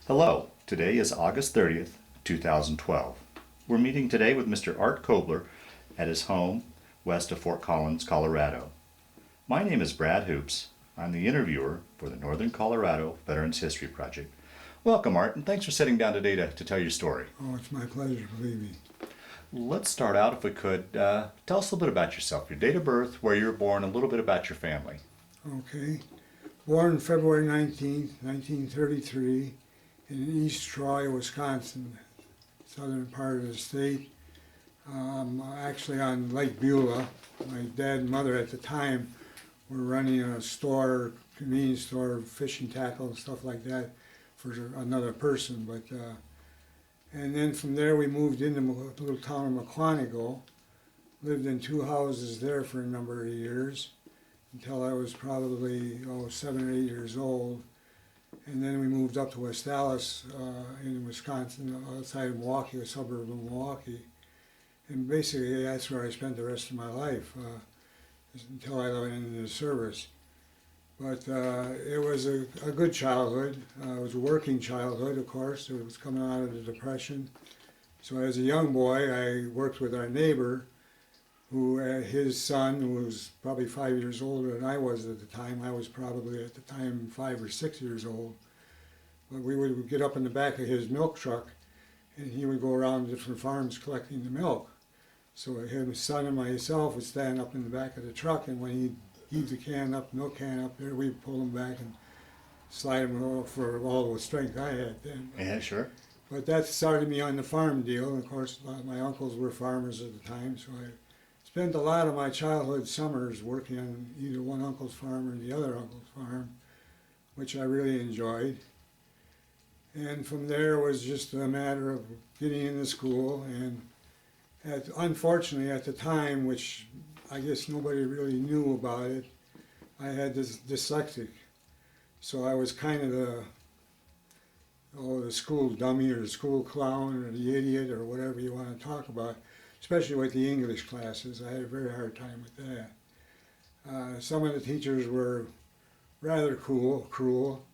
Hello, today is August 30th, 2012. We're meeting today with Mr. Art KOBER at his home west of Fort Collins, Colorado. My name is Brad Hoops. I'm the interviewer for the Northern Colorado Veterans History Project. Welcome, Art, and thanks for sitting down today to tell your story. Oh, it's my pleasure, believe me. Let's start out, if we could, tell us a little bit about yourself, your date of birth, where you were born, a little bit about your family. Okay. Born February 19th, 1933, in East Troy, Wisconsin, southern part of the state. Actually on Lake Beulah. My dad and mother at the time were running a store, convenience store, fishing tackle and stuff like that for another person. And then from there we moved into the little town of McQuantico, lived in two houses there for a number of years until I was probably 7 or 8 years old. And then we moved up to West Allis in Wisconsin, outside of Milwaukee, a suburb of Milwaukee. And basically that's where I spent the rest of my life until I went into the service. But it was a good childhood. It was a working childhood, of course. It was coming out of the Depression. So as a young boy, I worked with our neighbor, who his son, who was probably 5 years older than I was at the time. I was probably at the time 5 or 6 years old. But we would get up in the back of his milk truck, and he would go around different farms collecting the milk. So him, his son, and myself would stand up in the back of the truck, and when he'd heave the can up, milk can up there, we'd pull him back and slide him for all the strength I had then. Yeah, sure. But that started me on the farm deal. And of course, my uncles were farmers at the time, so I spent a lot of my childhood summers working on either one uncle's farm or the other uncle's farm, which I really enjoyed. And from there it was just a matter of getting into school. And unfortunately at the time, which I guess nobody really knew about it, I had this dyslexic. So I was kind of the school dummy or the school clown or the idiot or whatever you want to talk about, especially with the English classes. I had a very hard time with that. Some of the teachers were rather cruel,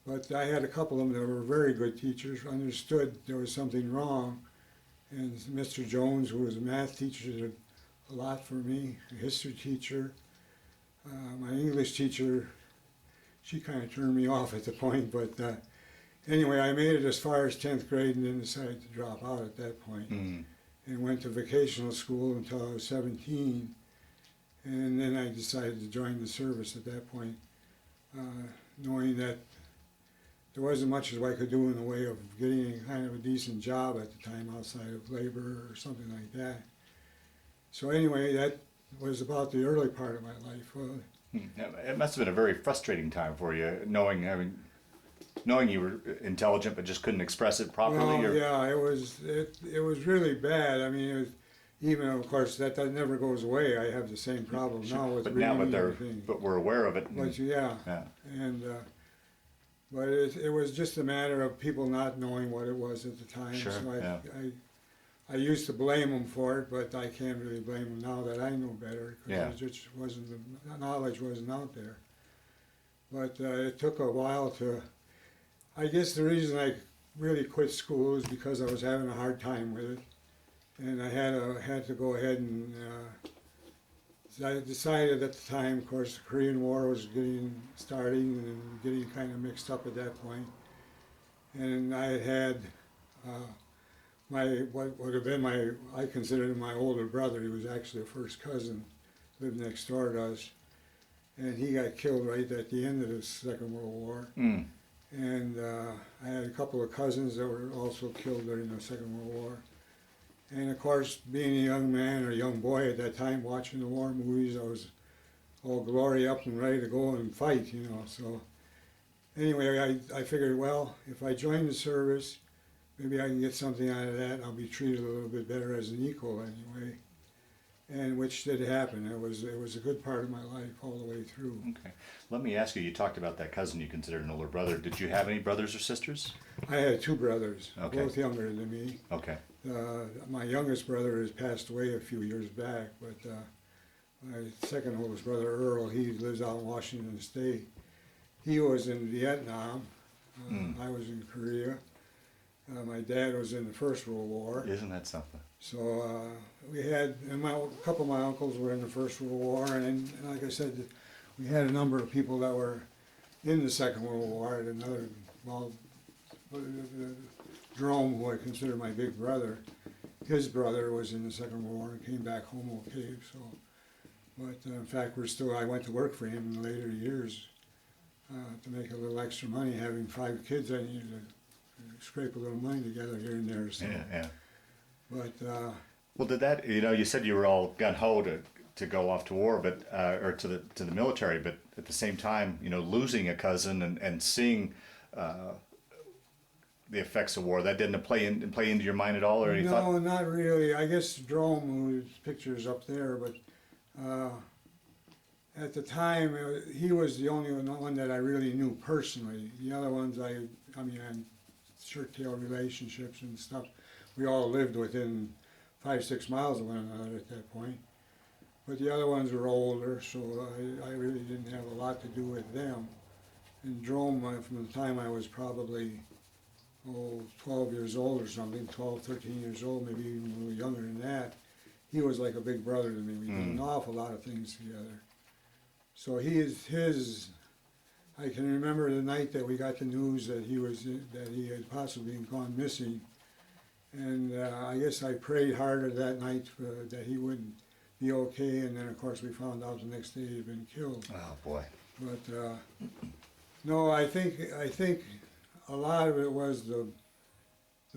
but I had a couple of them that were very good teachers, understood there was something wrong. And Mr. Jones, who was a math teacher, did a lot for me, a history teacher. My English teacher, she kind of turned me off at the point, but anyway, I made it as far as 10th grade and then decided to drop out at that point. And went to vocational school until I was 17, and then I decided to join the service at that point, knowing that there wasn't much as I could do in the way of getting kind of a decent job at the time outside of labor or something like that. So anyway, that was about the early part of my life. It must have been a very frustrating time for you, knowing you were intelligent but just couldn't express it properly. Well, yeah, it was really bad. I mean, even of course that never goes away. I have the same problem now with reading everything. But we're aware of it. But yeah. And but it was just a matter of people not knowing what it was at the time. Sure, So I used to blame them for it, but I can't really blame them now that I know better, because it just wasn't, the knowledge wasn't out there. But it took a while to, I guess the reason I really quit school is because I was having a hard time with it. And I had to go ahead and, I decided at the time, of course, the Korean War was starting and getting kind of mixed up at that point. And I had what would have been I considered him my older brother. He was actually a first cousin, lived next door to us. And he got killed right at the end of the Second World War. And I had a couple of cousins that were also killed during the Second World War. And of course, being a young man or a young boy at that time watching the war movies, I was all glory up and ready to go and fight, you know. So anyway, I figured, well, if I join the service, maybe I can get something out of that. I'll be treated a little bit better as an equal anyway. And which did happen. It was a good part of my life all the way through. Okay. Let me ask you, you talked about that cousin you considered an older brother. Did you have any brothers or sisters? I had two brothers, okay, both younger than me. Okay. My youngest brother has passed away a few years back, but my second oldest brother, Earl, he lives out in Washington State. He was in Vietnam, I was in Korea. My dad was in the First World War. Isn't that something? So we had, and a couple of my uncles were in the First World War, and like I said, we had a number of people that were in the Second World War. And another, well, Jerome, who I consider my big brother, his brother was in the Second World War and came back home okay. So, but in fact, I went to work for him in the later years to make a little extra money. Having 5 kids, I needed to scrape a little money together here and there. So. Yeah. But Well, did that? You said you were all gun ho to go off to war, but or to the military, but at the same time, losing a cousin and seeing the effects of war, that didn't play into your mind at all, or you no, thought? not really. I guess Jerome, whose picture is up there, but at the time he was the only one that I really knew personally. The other ones, I had shirt-tail relationships and stuff. We all lived within 5-6 miles of one another at that point. But the other ones were older, so I really didn't have a lot to do with them. And Jerome, from the time I was probably 12 years old or something, 12, 13 years old, maybe even a little younger than that, he was like a big brother to me. We did an awful lot of things together. So I can remember the night that we got the news that he had possibly gone missing. And I guess I prayed harder that night that he would be okay, and then of course we found out the next day he'd been killed. Oh boy! But no, I think a lot of it was the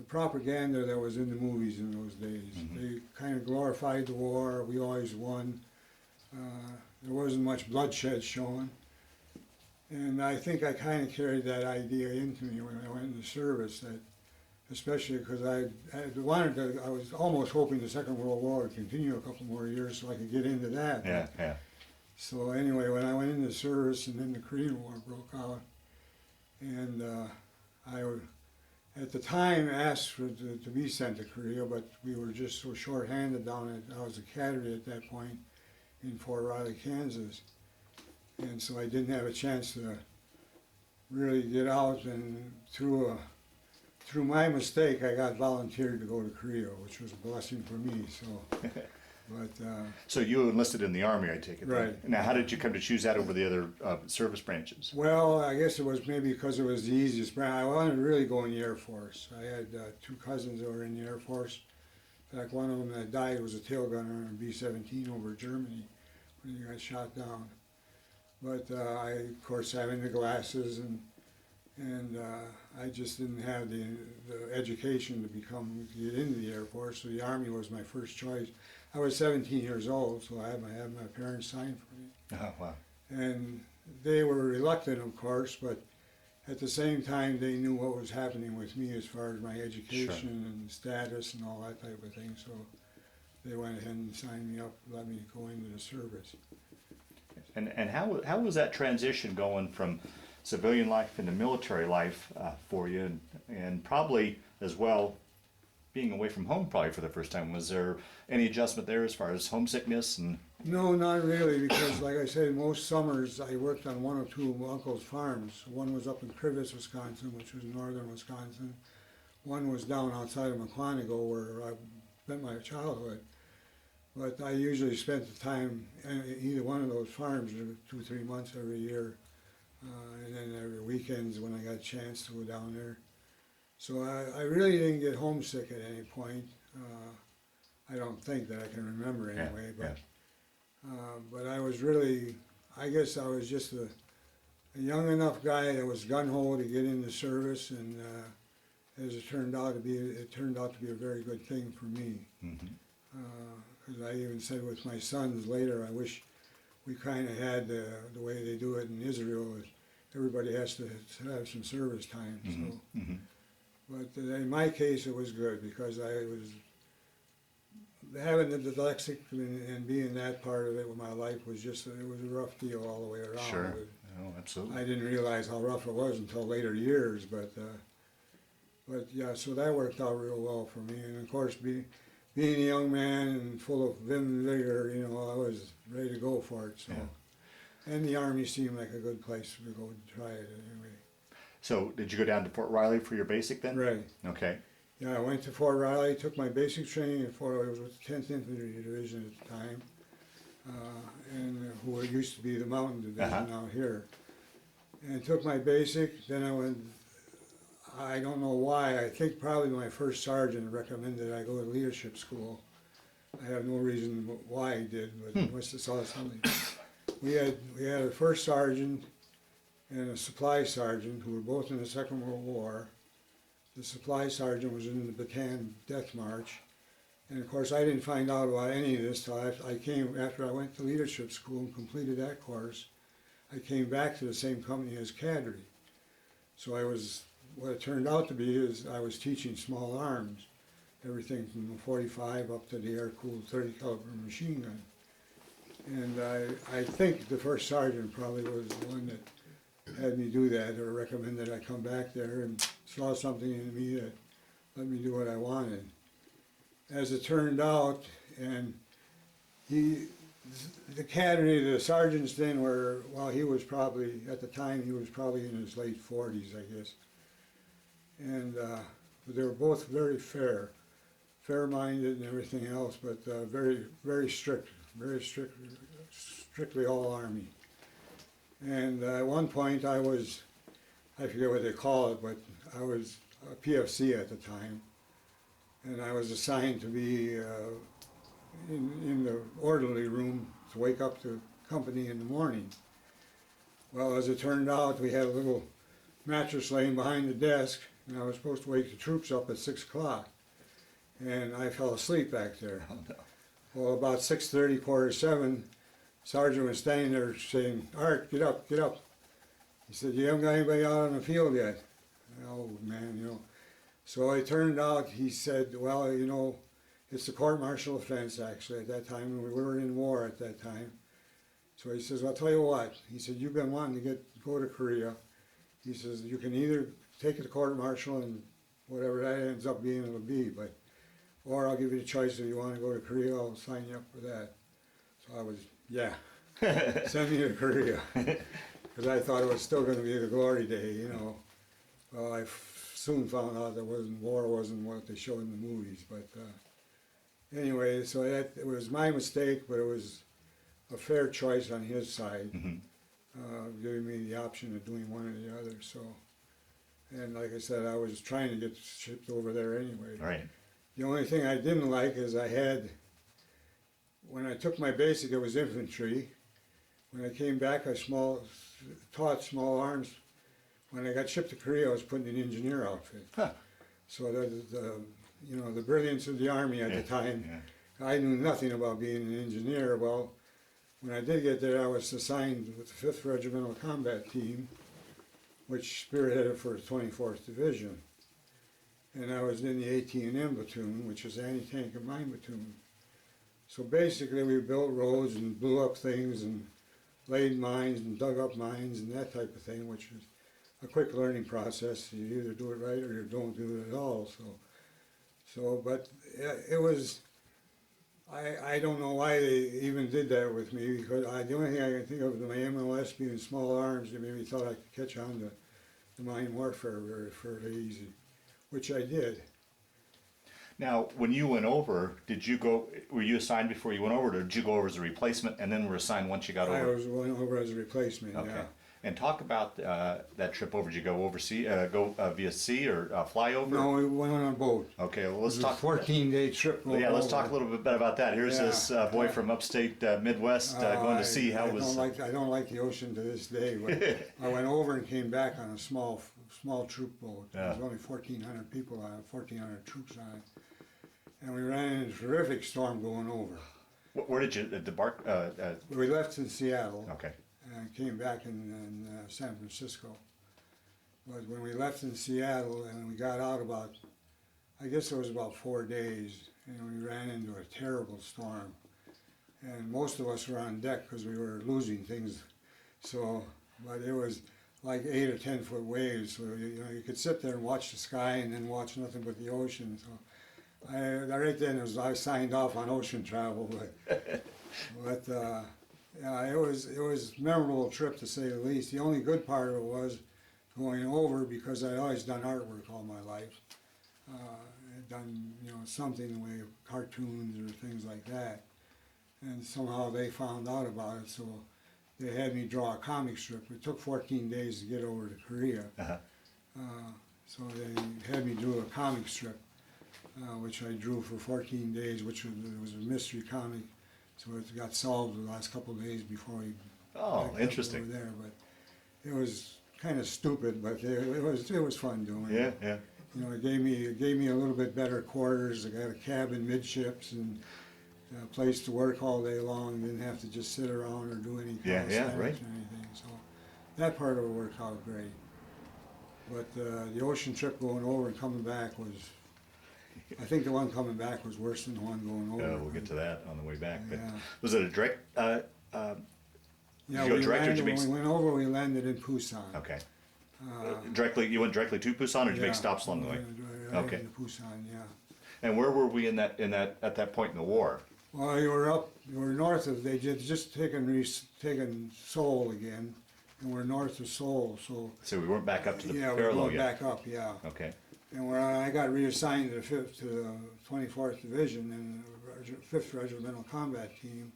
propaganda that was in the movies in those days. They kind of glorified the war. We always won. There wasn't much bloodshed shown, and I think I kind of carried that idea into me when I went into service. That especially because I was almost hoping the Second World War would continue a couple more years so I could get into that. Yeah. So anyway, when I went into service and then the Korean War broke out, and I at the time asked to be sent to Korea, but we were just so short-handed down at, I was a cadre at that point in Fort Riley, Kansas, and so I didn't have a chance to really get out, and through my mistake, I got volunteered to go to Korea, which was a blessing for me. So, but So you enlisted in the Army, I take it. Right. Then. Now, how did you come to choose that over the other service branches? well, I guess it was maybe because it was the easiest branch. I wanted to really go in the Air Force. I had 2 cousins that were in the Air Force. In fact, one of them that died was a tail gunner on a B-17 over Germany when he got shot down. But I, of course, having the glasses and I just didn't have the education to get into the Air Force, so the Army was my first choice. I was 17 years old, so I had my parents sign for me. Oh wow! And they were reluctant, of course, but at the same time, they knew what was happening with me as far as my education and status and all that type of thing, so they went ahead and signed me up, let me go into the service. And how was that transition going from civilian life into military life for you, and probably as well being away from home probably for the first time? Was there any adjustment there as far as homesickness? And No, not really, because like I said, most summers I worked on 1 or 2 of my uncle's farms. One was up in Crivitz, Wisconsin, which was northern Wisconsin. One was down outside of McClanago, where I spent my childhood. But I usually spent the time in either one of those farms 2-3 months every year. And then every weekends when I got a chance to go down there. So I really didn't get homesick at any point. I don't think that I can remember anyway, but I was really, I guess I was just a young enough guy that was gung-ho to get into service, and as it turned out to be a very good thing for me. Because I even said with my sons later, I wish we kind of had the way they do it in Israel. Everybody has to have some service time. So, but in my case, it was good because I was having the dyslexic and being that part of it with my life was just it was a rough deal all the way around. Sure. Oh, absolutely. I didn't realize how rough it was until later years, but yeah, so that worked out real well for me. And of course, being a young man and full of vim and vigor, I was ready to go for it. So, and the Army seemed like a good place to go and try it anyway. So did you go down to Fort Riley for your basic then? Right. Okay. Yeah, I went to Fort Riley, took my basic training at Fort. I was with the 10th Infantry Division at the time, and who used to be the Mountain Division out here. And took my basic. Then I went. I don't know why. I think probably my first sergeant recommended I go to leadership school. I have no reason why he did, but he must have saw something. We had a first sergeant and a supply sergeant who were both in the Second World War. The supply sergeant was in the Bataan Death March. And of course I didn't find out about any of this till I came, after I went to leadership school and completed that course, I came back to the same company as cadre. So I was, what it turned out to be is I was teaching small arms, everything from a 45 up to the air-cooled 30 caliber machine gun. And I think the first sergeant probably was the one that had me do that, or recommended I come back there, and saw something in me that let me do what I wanted. As it turned out, and the cadre, the sergeants then were, well, he was probably, at the time, he was probably in his late 40s, I guess. And they were both very fair-minded and everything else, but very strict, strictly all Army. And at one point I was, I forget what they call it, but I was a PFC at the time, and I was assigned to be in the orderly room to wake up the company in the morning. Well, as it turned out, we had a little mattress laying behind the desk, and I was supposed to wake the troops up at 6 o'clock. And I fell asleep back there. Oh, no. Well, about 6:30, quarter to 7, Sergeant was standing there saying, "Art, get up, get up." He said, "You haven't got anybody out on the field yet." Oh man, you know. So it turned out, he said, "Well, you know, it's a court-martial offense actually at that time, and we were in war at that time." So he says, "I'll tell you what." He said, "You've been wanting to go to Korea." He says, "You can either take it to court-martial and whatever that ends up being, it'll be, or I'll give you the choice if you want to go to Korea, I'll sign you up for that." So I was, yeah, send me to Korea. Because I thought it was still going to be the glory day, you know. Well, I soon found out that war wasn't what they showed in the movies. But anyway, so it was my mistake, but it was a fair choice on his side, giving me the option of doing one or the other. So, and like I said, I was trying to get shipped over there anyway. Right. The only thing I didn't like is when I took my basic, it was infantry. When I came back, I taught small arms. When I got shipped to Korea, I was put in an engineer outfit. Huh. So the brilliance of the Army at the time, I knew nothing about being an engineer. Well, when I did get there, I was assigned with the 5th Regimental Combat Team, which spearheaded for the 24th Division. And I was in the AT&M platoon, which is anti-tank and mine platoon. So basically we built roads and blew up things and laid mines and dug up mines and that type of thing, which is a quick learning process. You either do it right or you don't do it at all. But it was, I don't know why they even did that with me, because the only thing I can think of is my MLS being small arms, they maybe thought I could catch on to the mine warfare fairly easy, which I did. Now, when you went over, were you assigned before you went over, or did you go over as a replacement and then were assigned once you got over? I went over as a replacement, Okay. yeah. And talk about that trip over. Did you go via sea or fly over? No, we went on a boat. Okay, well, let's It was talk. a 14-day trip. Yeah, let's talk a little bit about that. Here's this boy from upstate Midwest going to sea. How was? I don't like the ocean to this day, but I went over and came back on a small troop boat. There was only 1,400 people on it, 1,400 troops on it. And we ran into a terrific storm going over. Where did you debark? We left in Seattle. Okay. And came back in San Francisco. But when we left in Seattle and we got out I guess it was about 4 days, and we ran into a terrible storm. And most of us were on deck because we were losing things. So, but it was like 8 or 10 foot waves. So you could sit there and watch the sky and then watch nothing but the ocean. So right then I signed off on ocean travel, but yeah, it was a memorable trip to say the least. The only good part of it was going over, because I'd always done artwork all my life. I'd done, something in the way of cartoons or things like that. And somehow they found out about it, so they had me draw a comic strip. It took 14 days to get over to Korea. So they had me do a comic strip, which I drew for 14 days, which was a mystery comic. So it got solved the last couple of days before we Oh, interesting. over there. But it was kind of stupid, but it was fun doing Yeah, it. yeah. It gave me a little bit better quarters. I got a cabin midships and a place to work all day long. Didn't have to just sit around or do any calisthenics right. or anything. So that part of it worked out great. But the ocean trip going over and coming back was, I think the one coming back was worse than the one going over. We'll get to that on the way back. But Yeah. was it a direct? Yeah, you go direct, or did you when make? we went over, we landed in Busan. Okay. Directly, you went directly to Busan, or did you Yeah, make stops along the way? Right Okay. into Busan, yeah. And where were we at that point in the war? Well, you were north of, they just taken Seoul again, and we're north of Seoul, so. So we weren't back up to the Yeah, we're parallel going yet. back up, yeah. Okay. And where I got reassigned to the 24th Division and the 5th Regimental Combat Team,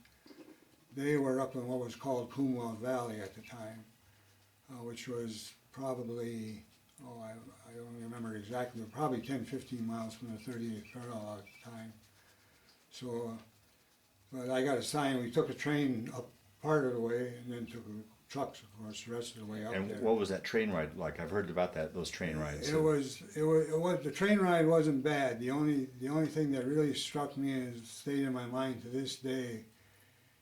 they were up in what was called Kumwa Valley at the time, which was probably, I don't remember exactly, but probably 10, 15 miles from the 38th parallel at the time. So, but I got assigned, we took a train up part of the way and then took trucks, of course, the rest of the way up And there. what was that train ride like? I've heard about those train rides. It was the train ride wasn't bad. The only thing that really struck me and stayed in my mind to this day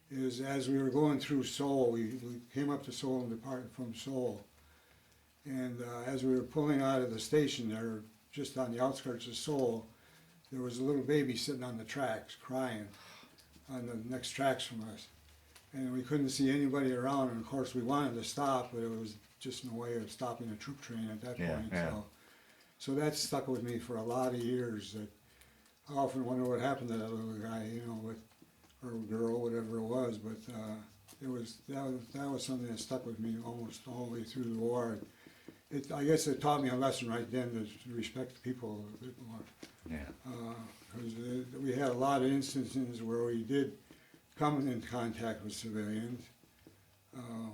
is as we were going through Seoul, we came up to Seoul and departed from Seoul. And as we were pulling out of the station there, just on the outskirts of Seoul, there was a little baby sitting on the tracks crying on the next tracks from us. And we couldn't see anybody around, and of course we wanted to stop, but it was just no way of stopping a troop train at that point. Yeah. So that stuck with me for a lot of years. That I often wonder what happened to that little guy, or girl, whatever it was. But that was something that stuck with me almost all the way through the war. I guess it taught me a lesson right then to respect people a bit more. Yeah. Because we had a lot of instances where we did come in contact with civilians.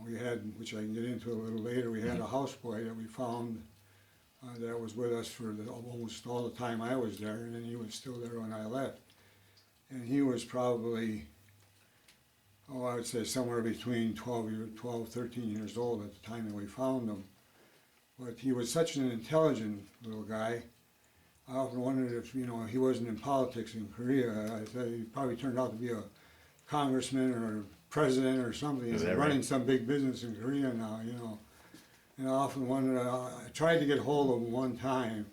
We had, which I can get into a little later, we had a houseboy that we found that was with us for almost all the time I was there, and then he was still there when I left. And he was probably, I would say somewhere between 12, 13 years old at the time that we found him. But he was such an intelligent little guy. I often wondered if, he wasn't in politics in Korea. I thought he probably turned out to be a congressman or president or something. He's running some big business in Korea now, And I often wondered, I tried to get hold of him one time,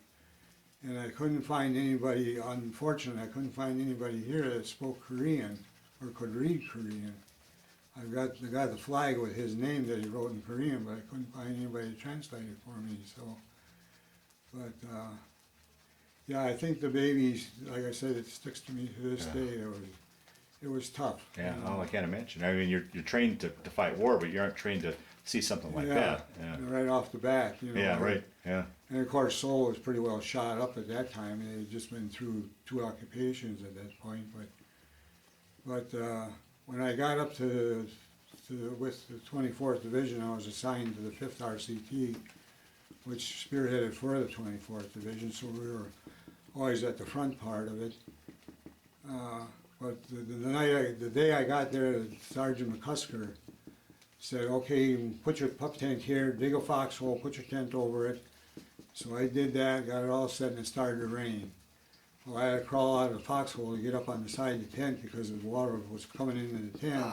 and I couldn't find anybody, unfortunately, I couldn't find anybody here that spoke Korean or could read Korean. I've got the flag with his name that he wrote in Korean, but I couldn't find anybody to translate it for me, so. But, yeah, I think the baby, like I said, it sticks to me to this day. It was tough. Yeah, I can't imagine. I mean, you're trained to fight war, but you aren't trained to see something like that. Yeah. Right off the bat. Yeah, right. Yeah. And of course, Seoul was pretty well shot up at that time. They had just been through 2 occupations at that point. But when I got up with the 24th Division, I was assigned to the 5th RCT, which spearheaded for the 24th Division. So we were always at the front part of it. But the day I got there, Sergeant McCusker said, okay, put your pup tent here, dig a foxhole, put your tent over it. So I did that, got it all set, and it started to rain. Well, I had to crawl out of the foxhole to get up on the side of the tent because the water was coming into the tent.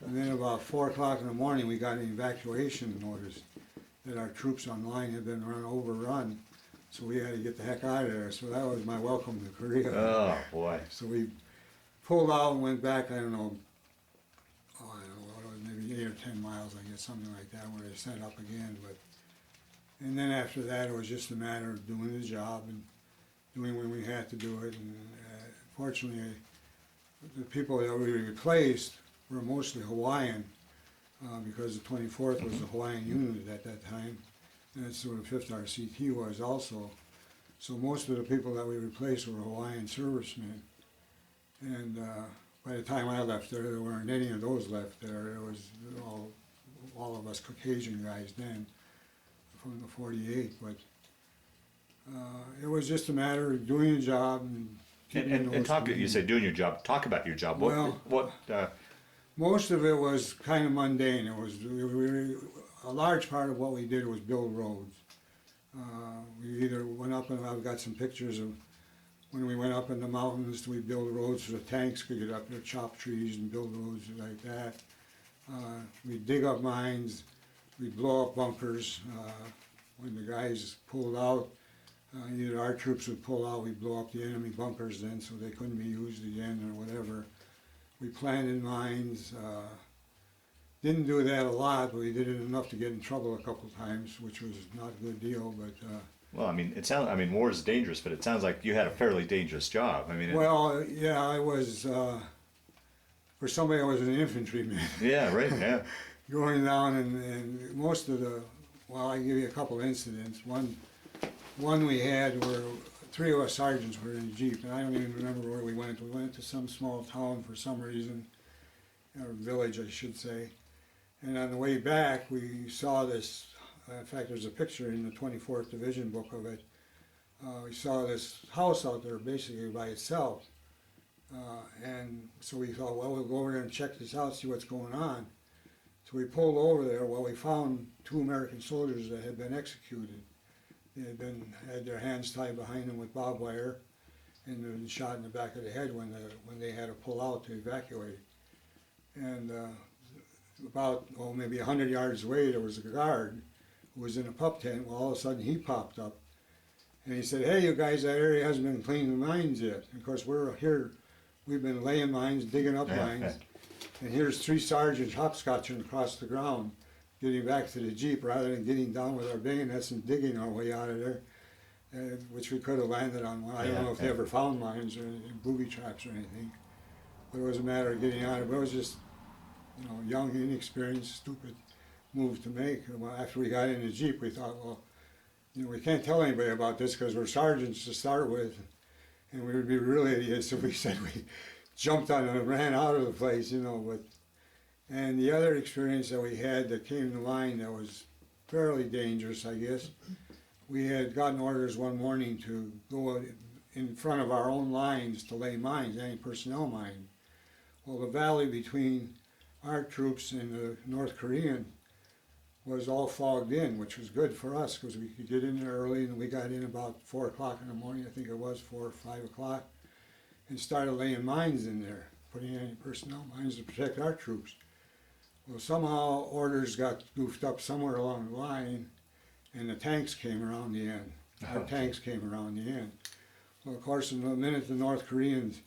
And then about 4 o'clock in the morning, we got an evacuation notice that our troops on line had been overrun. So we had to get the heck out of there. So that was my welcome to Korea. Oh, boy. So we pulled out and went back, I don't know, maybe 8 or 10 miles, I guess, something like that, where they set up again. And then after that, it was just a matter of doing the job and doing when we had to do it. And fortunately, the people that we replaced were mostly Hawaiian, because the 24th was a Hawaiian unit at that time. and that's what the 5th RCT was also. So most of the people that we replaced were Hawaiian servicemen. And by the time I left there weren't any of those left there. It was all of us Caucasian guys then from the 48. But it was just a matter of doing a job and And talk. You say doing your job. Talk about your job. Most of it was kind of mundane. It was a large part of what we did was build roads. We either went up, and I've got some pictures of when we went up in the mountains. We build roads so the tanks could get up there, chop trees and build roads like that. We dig up mines. We blow up bunkers. When the guys pulled out, either our troops would pull out, we'd blow up the enemy bunkers then so they couldn't be used again or whatever. We planted mines. Didn't do that a lot, but we did it enough to get in trouble a couple of times, which was not a good deal. But well, I mean, war is dangerous, but it sounds like you had a fairly dangerous job. I mean, well, yeah, I was for somebody I was an infantryman. Yeah, right. Yeah, going down and most of the I give you a couple of incidents. One we had where 3 of us sergeants were in a jeep, and I don't even remember where we went. We went to some small town for some reason, or village, I should say. And on the way back, we saw this. In fact, there's a picture in the 24th Division book of it. We saw this house out there basically by itself. And so we thought, well, we'll go over there and check this out, see what's going on. So we pulled over there. Well, we found 2 American soldiers that had been executed. They had their hands tied behind them with barbed wire and been shot in the back of the head when they had to pull out to evacuate. And about maybe 100 yards away, there was a guard who was in a pup tent. Well, all of a sudden he popped up and he said, "Hey, you guys, that area hasn't been cleaning the mines yet." And of course, we're here, we've been laying mines, digging up mines, and here's 3 sergeants hopscotching across the ground, getting back to the jeep rather than getting down with our bayonets and digging our way out of there, which we could have landed on. I don't know if they ever found mines or booby traps or anything, but it was a matter of getting out of it. But it was just, young, inexperienced, stupid move to make. After we got in the jeep, we thought, well, we can't tell anybody about this because we're sergeants to start with, and we would be real idiots if we said we jumped on it and ran out of the place, But and the other experience that we had that came to mind that was fairly dangerous, I guess, we had gotten orders one morning to go in front of our own lines to lay mines, anti-personnel mine. Well, the valley between our troops and the North Korean was all fogged in, which was good for us because we could get in there early, and we got in about 4 o'clock in the morning, I think it was 4 or 5 o'clock, and started laying mines in there, putting anti-personnel mines to protect our troops. Well, somehow orders got goofed up somewhere along the line, and the tanks came around the end. Our tanks came around the end. Well, of course, in the minute the North Koreans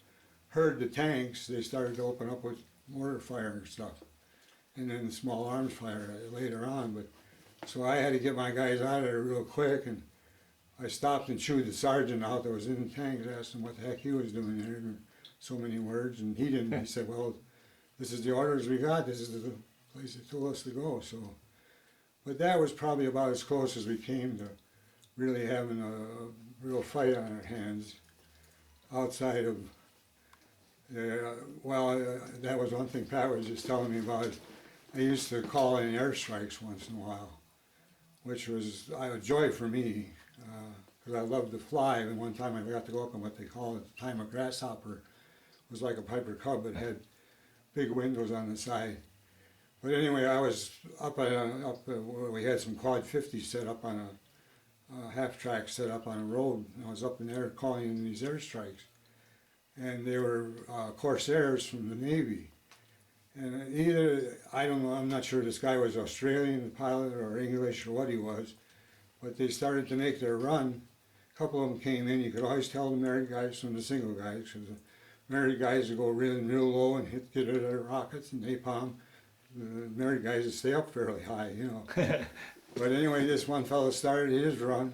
heard the tanks, they started to open up with mortar fire and stuff, and then small arms fire later on. But so I had to get my guys out of there real quick, and I stopped and chewed the sergeant out that was in the tank. I asked him what the heck he was doing there in so many words, and he didn't. He said, "Well, this is the orders we got. This is the place they told us to go." So, but that was probably about as close as we came to really having a real fight on our hands outside of. That was one thing Pat was just telling me about. I used to call in airstrikes once in a while, which was a joy for me, because I loved to fly. And one time I got to go up on what they call at the time a grasshopper. It was like a Piper Cub, but had big windows on the side. But anyway, I was up where we had some quad 50 set up on a half track set up on a road. And I was up in there calling in these airstrikes. And they were Corsairs from the Navy. And either, I don't know, I'm not sure this guy was Australian, the pilot, or English, or what he was, but they started to make their run. A couple of them came in. You could always tell the married guys from the single guys, because the married guys would go real low and get rid of their rockets and napalm. The married guys would stay up fairly high, But anyway, this one fellow started his run,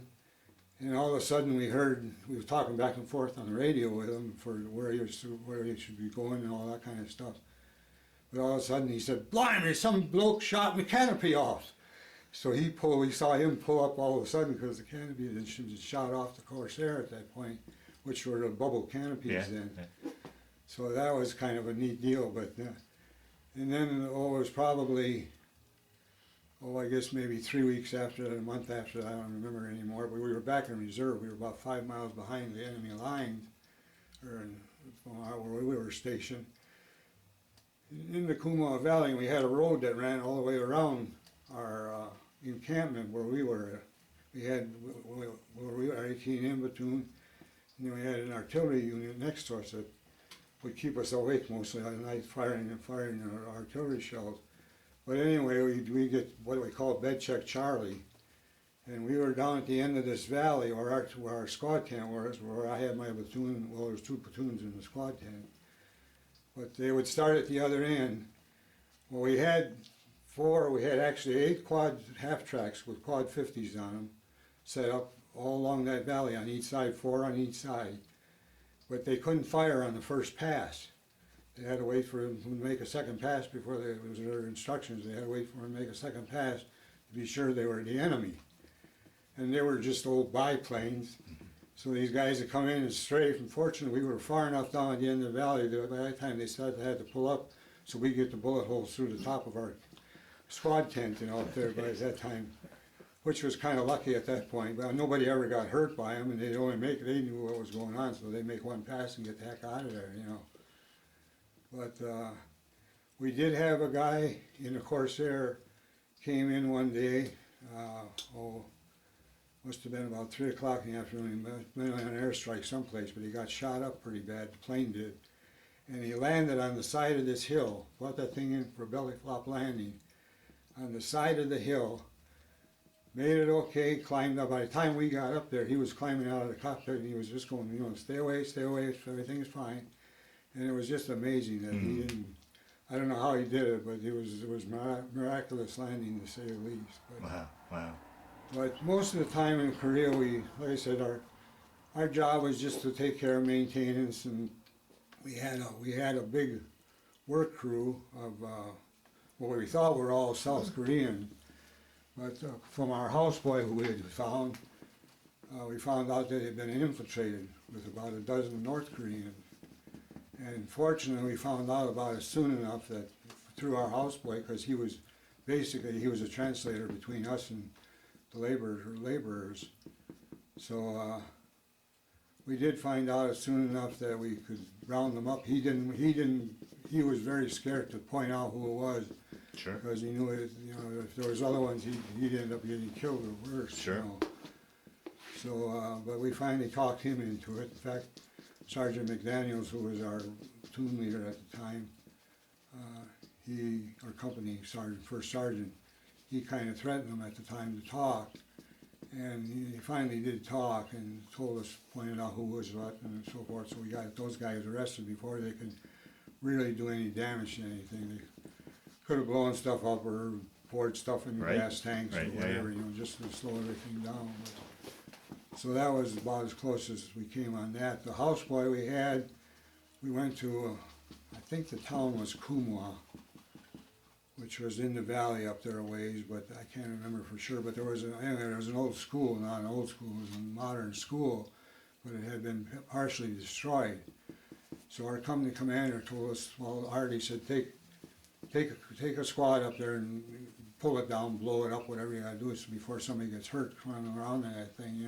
and all of a sudden we were talking back and forth on the radio with him for where he should be going and all that kind of stuff. But all of a sudden he said, "Blimey, some bloke shot my canopy off." So we saw him pull up all of a sudden because the canopy had been shot off the Corsair at that point, which were the bubble canopies then. Yeah. So that was kind of a neat deal. But and then it was probably, I guess maybe 3 weeks after that, a month after that, I don't remember anymore. But we were back in reserve. We were about 5 miles behind the enemy lines, or where we were stationed. In the Kuma Valley, we had a road that ran all the way around our encampment where we were. We had where we were 18 platoon, and then we had an artillery unit next to us that would keep us awake mostly at night, firing our artillery shells. But anyway, we get what we call bed check Charlie, and we were down at the end of this valley where our squad tent was, where I had my platoon. Well, there was 2 platoons in the squad tent, but they would start at the other end. Well, we had actually 8 quad half tracks with quad 50s on them, set up all along that valley on each side, 4 on each side. But they couldn't fire on the first pass. They had to wait for them to make a second pass before it was their instructions. They had to wait for them to make a second pass to be sure they were the enemy. And they were just old biplanes. So these guys had come in and strafe. Unfortunately, we were far enough down at the end of the valley that by that time they had to pull up so we get the bullet holes through the top of our squad tent, up there by that time, which was kind of lucky at that point. But nobody ever got hurt by them, and they knew what was going on, so they'd make one pass and get the heck out of there, But we did have a guy in the Corsair came in one day, must have been about 3 o'clock in the afternoon. He went on an airstrike someplace, but he got shot up pretty bad, the plane did. And he landed on the side of this hill, brought that thing in for a belly flop landing, on the side of the hill, made it okay, climbed up. By the time we got up there, he was climbing out of the cockpit and he was just going, stay away, everything's fine. And it was just amazing that he didn't, I don't know how he did it, but it was miraculous landing to say the least. But, Wow. But most of the time in Korea, like I said, our job was just to take care of maintenance, and we had a big work crew of what we thought were all South Korean. But from our houseboy who we had found, we found out that they had been infiltrated with about a dozen North Koreans. And fortunately, we found out about it soon enough that through our houseboy, because he was a translator between us and the laborers. So we did find out as soon enough that we could round them up. He was very scared to point out who it was. Sure. Because he knew if there was other ones, he'd end up getting killed or worse. Sure. So, but we finally talked him into it. In fact, Sergeant McDaniels, who was our platoon leader at the time, our company sergeant, first sergeant, he kind of threatened him at the time to talk. And he finally did talk and told us, pointed out who was what and so forth. So we got those guys arrested before they could really do any damage to anything. They could have blown stuff up or poured stuff in gas tanks or whatever, just to slow everything down. So that was about as close as we came on that. The houseboy we went to, I think the town was Kumwa, which was in the valley up there a ways, but I can't remember for sure. But there was an old school, not an old school, it was a modern school, but it had been partially destroyed. So our company commander told us, well, Artie said, take a squad up there and pull it down, blow it up, whatever you gotta do before somebody gets hurt running around in that thing,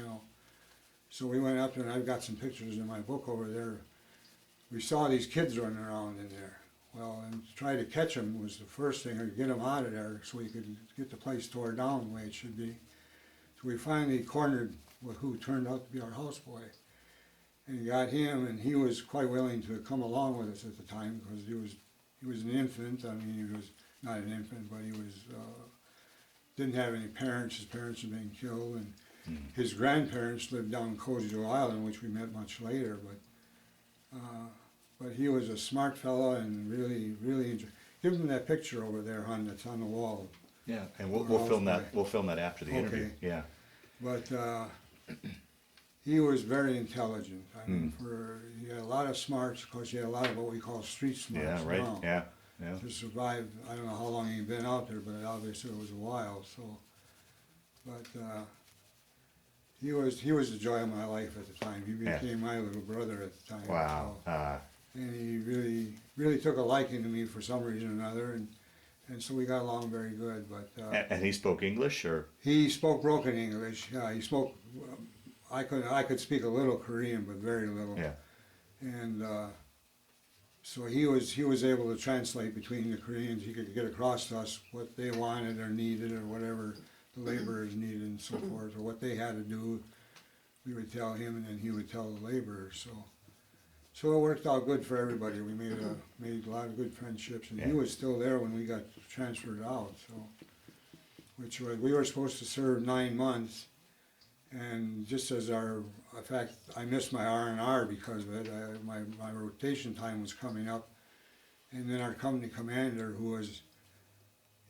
So we went up there, and I've got some pictures in my book over there. We saw these kids running around in there. Well, and to try to catch them was the first thing, or get them out of there so we could get the place tore down the way it should be. So we finally cornered who turned out to be our houseboy. And got him, and he was quite willing to come along with us at the time because he was an infant. I mean, he was not an infant, but he didn't have any parents. His parents had been killed, and his grandparents lived down in Kojijo Island, which we met much later. But he was a smart fellow and really enjoyed. Give him that picture over there, hon, that's on the wall. Yeah, and we'll film that. We'll film that after the interview. Yeah. But he was very intelligent. I mean, he had a lot of smarts. Of course, he had a lot of what we call street smarts. Yeah, right. Now. Yeah. To survive, I don't know how long he'd been out there, but obviously it was a while. So, But he was the joy of my life at the time. He Yeah. became my little brother at the time. Wow. So, and he really took a liking to me for some reason or another, and so we got along very good. But And he spoke English, or? he spoke broken English. He spoke. I could speak a little Korean, but very little. Yeah. And so he was able to translate between the Koreans. He could get across to us what they wanted or needed or whatever the laborers needed and so forth, or what they had to do. We would tell him, and then he would tell the laborers. So it worked out good for everybody. We made a lot of good friendships, and he Yeah. was still there when we got transferred out. So, which was, we were supposed to serve 9 months, and just as in fact, I missed my R&R because of it. My rotation time was coming up, and then our company commander,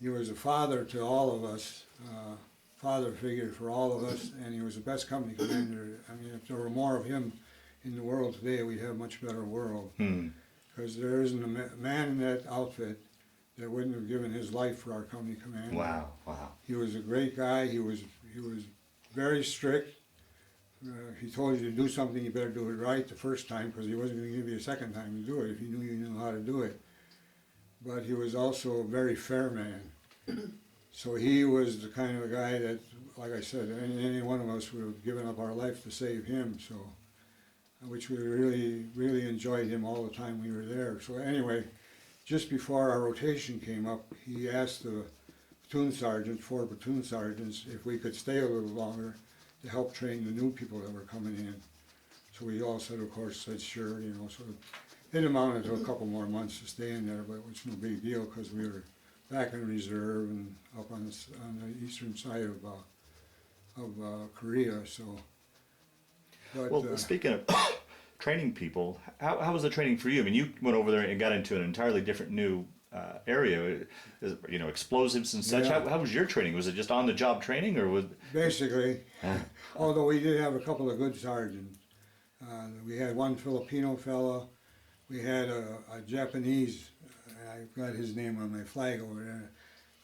he was a father to all of us, father figure for all of us, and he was the best company commander. I mean, if there were more of him in the world today, we'd have a much better world. Because there isn't a man in that outfit that wouldn't have given his life for our company commander. Wow. Wow. He was a great guy. He was very strict. If he told you to do something, you better do it right the first time, because he wasn't going to give you a second time to do it if he knew you knew how to do it. But he was also a very fair man. So he was the kind of guy that, like I said, any one of us would have given up our life to save him. So, which we really enjoyed him all the time we were there. So anyway, just before our rotation came up, he asked the platoon sergeant, 4 platoon sergeants, if we could stay a little longer to help train the new people that were coming in. So we all said, of course, said sure, you know. So it amounted to a couple more months to stay in there, but it was no big deal because we were back in reserve and up on the eastern side of Korea. So, but, Well, speaking of training people, how was the training for you? I mean, you went over there and got into an entirely different new area, you know, explosives and such. Yeah. How was your training? Was it just on-the-job training, or was? basically, although we did have a couple of good sergeants. We had one Filipino fella. We had a Japanese. I've got his name on my flag over there.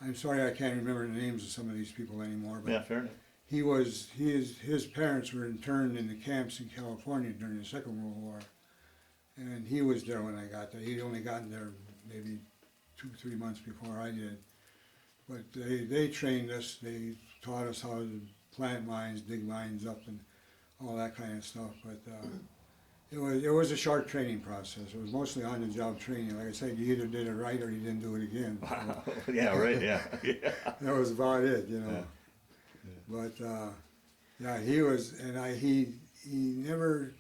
I'm sorry I can't remember the names of some of these people anymore. But Yeah, fair enough. his parents were interned in the camps in California during the Second World War, and he was there when I got there. He'd only gotten there maybe 2-3 months before I did. But they trained us. They taught us how to plant mines, dig mines up, and all that kind of stuff. But it was a short training process. It was mostly on-the-job training. Like I said, you either did it right or you didn't do it again. Wow. Yeah, right. Yeah. Yeah. That was about it, you know. Yeah. But yeah, he was, and he never.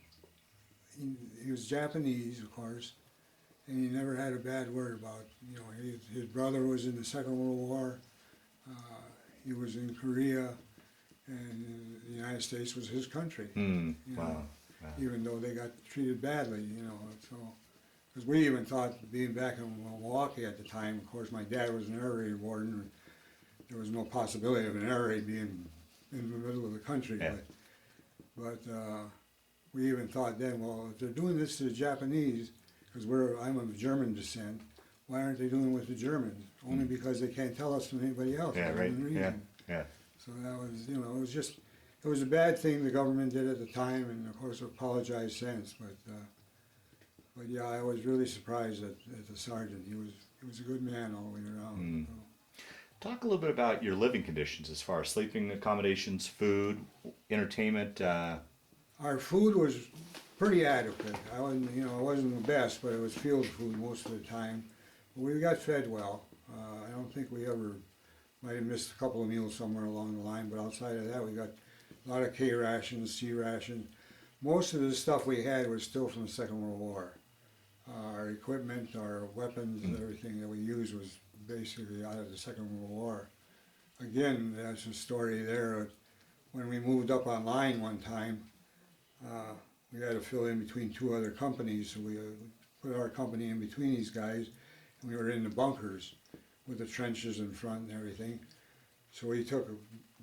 He was Japanese, of course, and he never had a bad word about. You know, his brother was in the Second World War. He was in Korea, and the United States was his country. You know, Wow. Wow. even though they got treated badly, you know. So, because we even thought, being back in Milwaukee at the time, of course, my dad was an air raid warden. There was no possibility of an air raid being in the middle of the country. Yeah. But we even thought then, well, if they're doing this to the Japanese, because I'm of German descent, why aren't they doing it with the Germans? Only because they can't tell us from anybody else. Yeah, for right. any Yeah. reason. Yeah. So that was, you know, it was a bad thing the government did at the time, and of course apologized since. But yeah, I was really surprised at the sergeant. He was a good man all the way around. So. Talk a little bit about your living conditions as far as sleeping accommodations, food, entertainment. Our food was pretty adequate. I wasn't, you know, it wasn't the best, but it was field food most of the time. But we got fed well. I don't think we ever might have missed a couple of meals somewhere along the line, but outside of that, we got a lot of K rations, C rations. Most of the stuff we had was still from the Second World War. Our equipment, our weapons, everything that we used was basically out of the Second World War. Again, that's a story there. When we moved up on line one time, we had to fill in between 2 other companies, so we put our company in between these guys, and we were in the bunkers with the trenches in front and everything. So we took,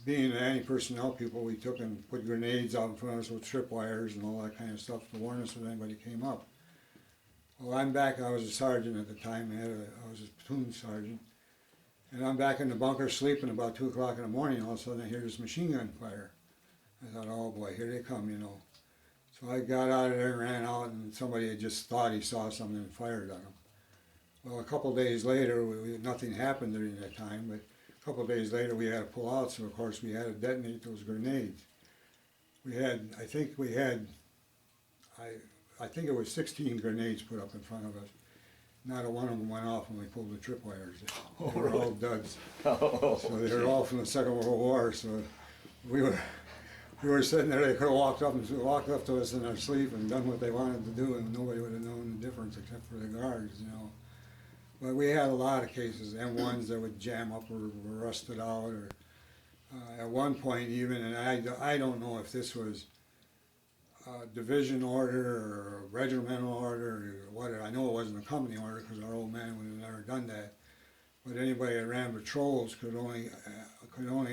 being anti-personnel people, we took and put grenades out in front of us with tripwires and all that kind of stuff to warn us if anybody came up. Well, I'm back. I was a sergeant at the time. I was a platoon sergeant, And I'm back in the bunker sleeping about 2 o'clock in the morning. All of a sudden I hear this machine gun fire. I thought, oh boy, here they come, you know. So I got out of there and ran out, and somebody had just thought he saw something and fired on him. Well, a couple of days later, nothing happened during that time, but a couple of days later we had to pull out, so of course we had to detonate those grenades. I think it was 16 grenades put up in front of us. Not a one of them went off when we pulled the tripwires. They were all duds. So they were all from the Second World War, so we were sitting there. They could have walked up to us in our sleep and done what they wanted to do, and nobody would have known the difference except for the guards, you know. But we had a lot of cases, M1s that would jam up or were rusted out, or at one point even, and I don't know if this was a division order or a regimental order or whatever. I know it wasn't a company order because our old man would have never done that. But anybody that ran patrols could only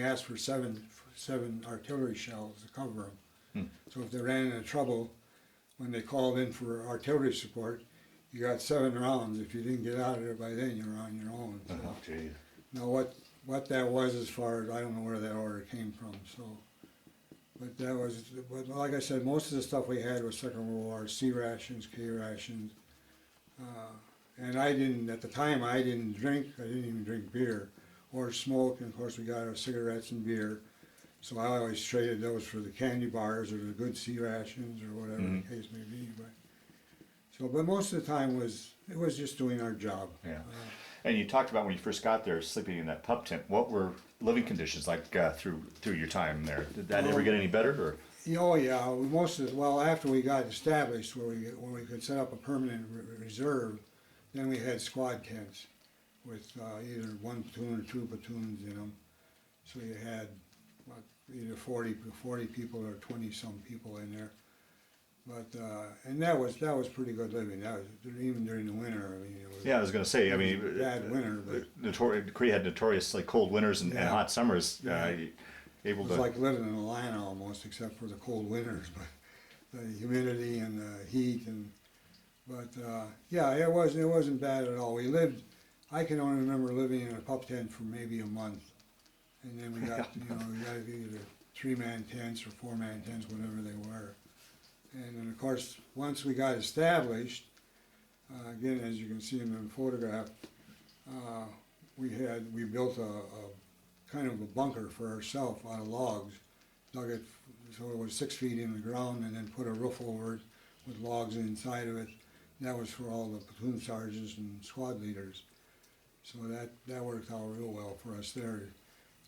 ask for seven artillery shells to cover them. So if they ran into trouble, when they called in for artillery support, you got 7 rounds. If you didn't get out of there by then, you were on your own. So, now what that was, as far as, I don't know where that order came from. So, but like I said, most of the stuff we had was Second World War: C rations, K rations. And at the time, I didn't drink. I didn't even drink beer or smoke. And of course, we got our cigarettes and beer. So I always traded those for the candy bars or the good C rations or whatever the case may be. But most of the time it was just doing our job. Yeah. And you talked about when you first got there, sleeping in that pup tent. What were living conditions like through your time there? Did that ever get any better? Or? Oh yeah, after we got established, where we could set up a permanent reserve, then we had squad tents with either 1 platoon or 2 platoons in them. So you had either 40 people or 20-some people in there. But and that was pretty good living. That was even during the winter. I mean, it was, yeah, I was going to say. I mean, bad winter, but Korea had notoriously cold winters and hot summers. It was like living in Atlanta almost, except for the cold winters, but the humidity and the heat yeah, it wasn't bad at all. I can only remember living in a pup tent for maybe a month, and then we got we got either 3-man tents or 4-man tents, whatever they were. And then, of course, once we got established, again, as you can see in the photograph, we built a kind of a bunker for ourselves out of logs, dug it so it was 6 feet in the ground, and then put a roof over it with logs inside of it. That was for all the platoon sergeants and squad leaders. So that worked out real well for us there.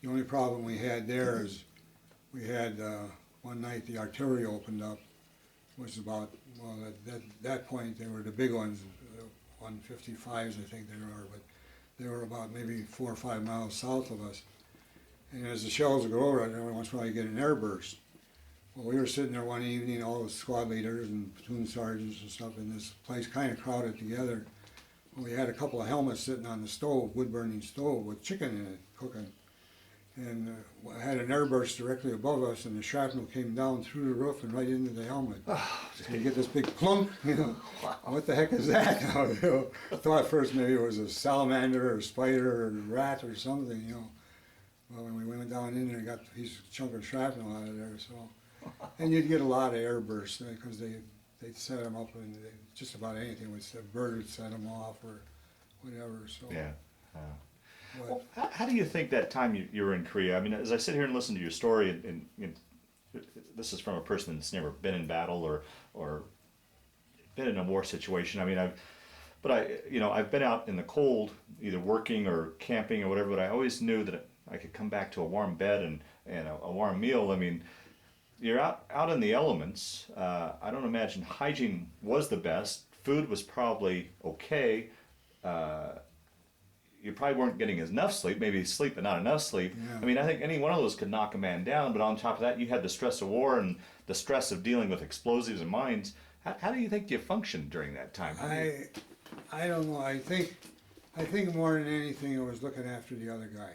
The only problem we had there is we had one night the artillery opened up. Was about, well, at that point they were the big ones, 155s I think they were, but they were about maybe 4 or 5 miles south of us. And as the shells would go over, every once in a while you get an airburst. Well, we were sitting there one evening, all the squad leaders and platoon sergeants and stuff, in this place kind of crowded together. Well, we had a couple of helmets sitting on the stove, wood-burning stove, with chicken in it, cooking. And I had an airburst directly above us, and the shrapnel came down through the roof and right into the helmet. So you get this big plunk, what the heck is that? I thought at first maybe it was a salamander or a spider or a rat or something, Well, when we went down in there, we got a chunk of shrapnel out of there, so. And you'd get a lot of airbursts, because they'd set them up, and just about anything a bird would set them off or whatever, so. Yeah. Well, how do you think that time you were in Korea? I mean, as I sit here and listen to your story, and this is from a person that's never been in battle or been in a war situation. I mean, I've been out in the cold, either working or camping or whatever. But I always knew that I could come back to a warm bed and a warm meal. I mean, you're out in the elements. I don't imagine hygiene was the best. Food was probably okay. You probably weren't getting enough sleep, maybe sleep but not enough sleep. Yeah. I mean, I think any one of those could knock a man down, but on top of that, you had the stress of war and the stress of dealing with explosives and mines. How do you think you functioned during that time? I don't know. I think more than anything, it was looking after the other guy.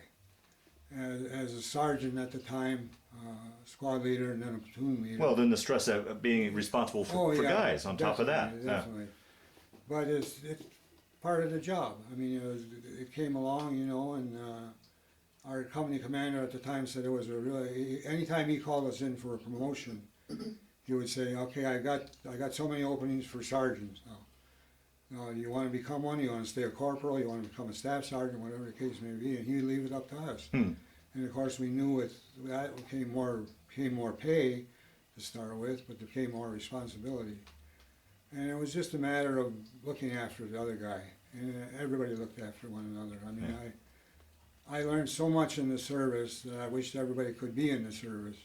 As a sergeant at the time, squad leader, and then a platoon leader. Well, then the stress of being responsible for guys on top of that. Definitely. But part of the job. I mean, it came along, you know, and our company commander at the time said it was a really, anytime he called us in for a promotion, he would say, okay, I got so many openings for sergeants now. Now, do you want to become one? You want to stay a corporal? You want to become a staff sergeant? Whatever the case may be, and he'd leave it up to us. Hmm. And of course, we knew with that came more pay to start with, but there came more responsibility. And it was just a matter of looking after the other guy, and everybody looked after one another. I mean, Yeah. I learned so much in the service that I wished everybody could be in the service.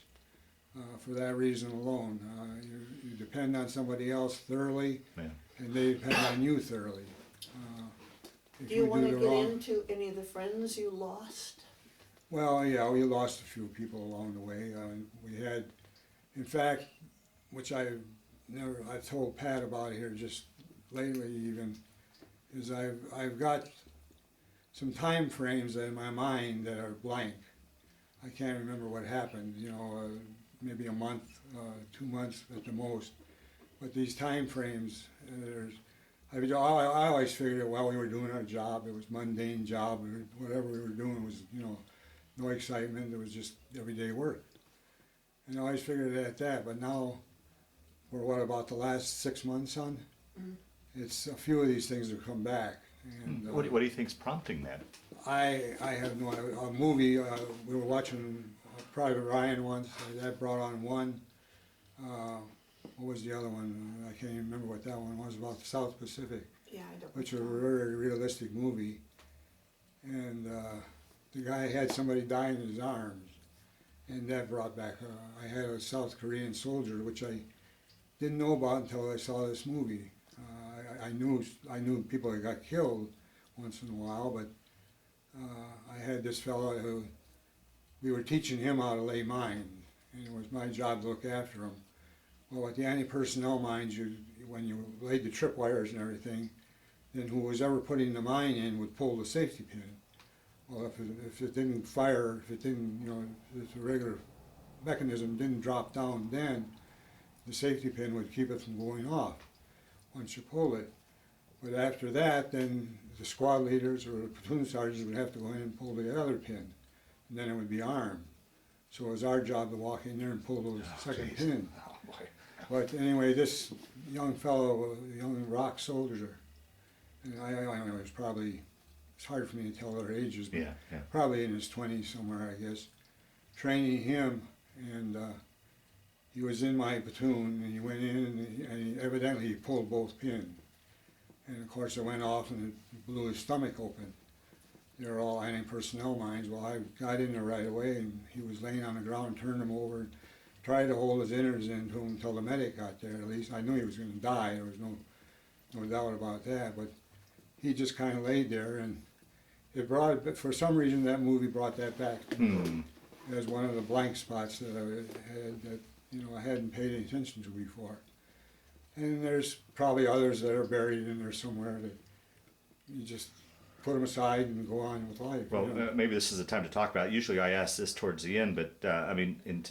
For that reason alone, you depend on somebody else thoroughly, Yeah. and they depend on you thoroughly. If Do you want to the get wrong- into any of the friends you lost? Well, yeah, we lost a few people along the way. We had, in fact, which I told Pat about here just lately even, is I've got some time frames in my mind that are blank. I can't remember what happened, you know, maybe a month, 2 months at the most. But these time frames, I always figured, well, we were doing our job. It was mundane job. Whatever we were doing was, you know, no excitement. It was just everyday work. And I always figured it at that. But now, we're what, about the last 6 months, son? Mm. It's a few of these things have come back. And What do you think's prompting that? I have no idea. A movie, we were watching Private Ryan once. That brought on one. What was the other one? I can't even remember what that one was, about the South Pacific, Yeah, I don't. which was a very realistic movie. And the guy had somebody die in his arms, and that brought back. I had a South Korean soldier, which I didn't know about until I saw this movie. I knew people that got killed once in a while, but I had this fellow who we were teaching him how to lay mines, and it was my job to look after him. Well, with the anti-personnel mines, when you laid the tripwires and everything, then who was ever putting the mine in would pull the safety pin. Well, if it didn't fire, if it didn't, you know, if the regular mechanism didn't drop down, then the safety pin would keep it from going off once you pull it. But after that, then the squad leaders or the platoon sergeants would have to go in and pull the other pin, and then it would be armed. So it was our job to walk in there and pull those second geez. pin. Oh, boy. But anyway, this young fellow, young rock soldier, and I was probably, it's hard for me to tell their ages, but Yeah, yeah. probably in his 20s somewhere, I guess, training him, and he was in my platoon, and he went in, and evidently he pulled both pins. And of course it went off and it blew his stomach open. They were all anti-personnel mines. Well, I got in there right away, and he was laying on the ground, turned him over, and tried to hold his innards into him until the medic got there. At least I knew he was going to die. There was no doubt about that. But he just kind of laid there, and it brought. But for some reason, that movie brought that back to me as one of the blank spots that I had that I hadn't paid any attention to before. And there's probably others that are buried in there somewhere that you just put them aside and go on with life. Well, maybe this is the time to talk about it. Usually I ask this towards the end, but I mean, in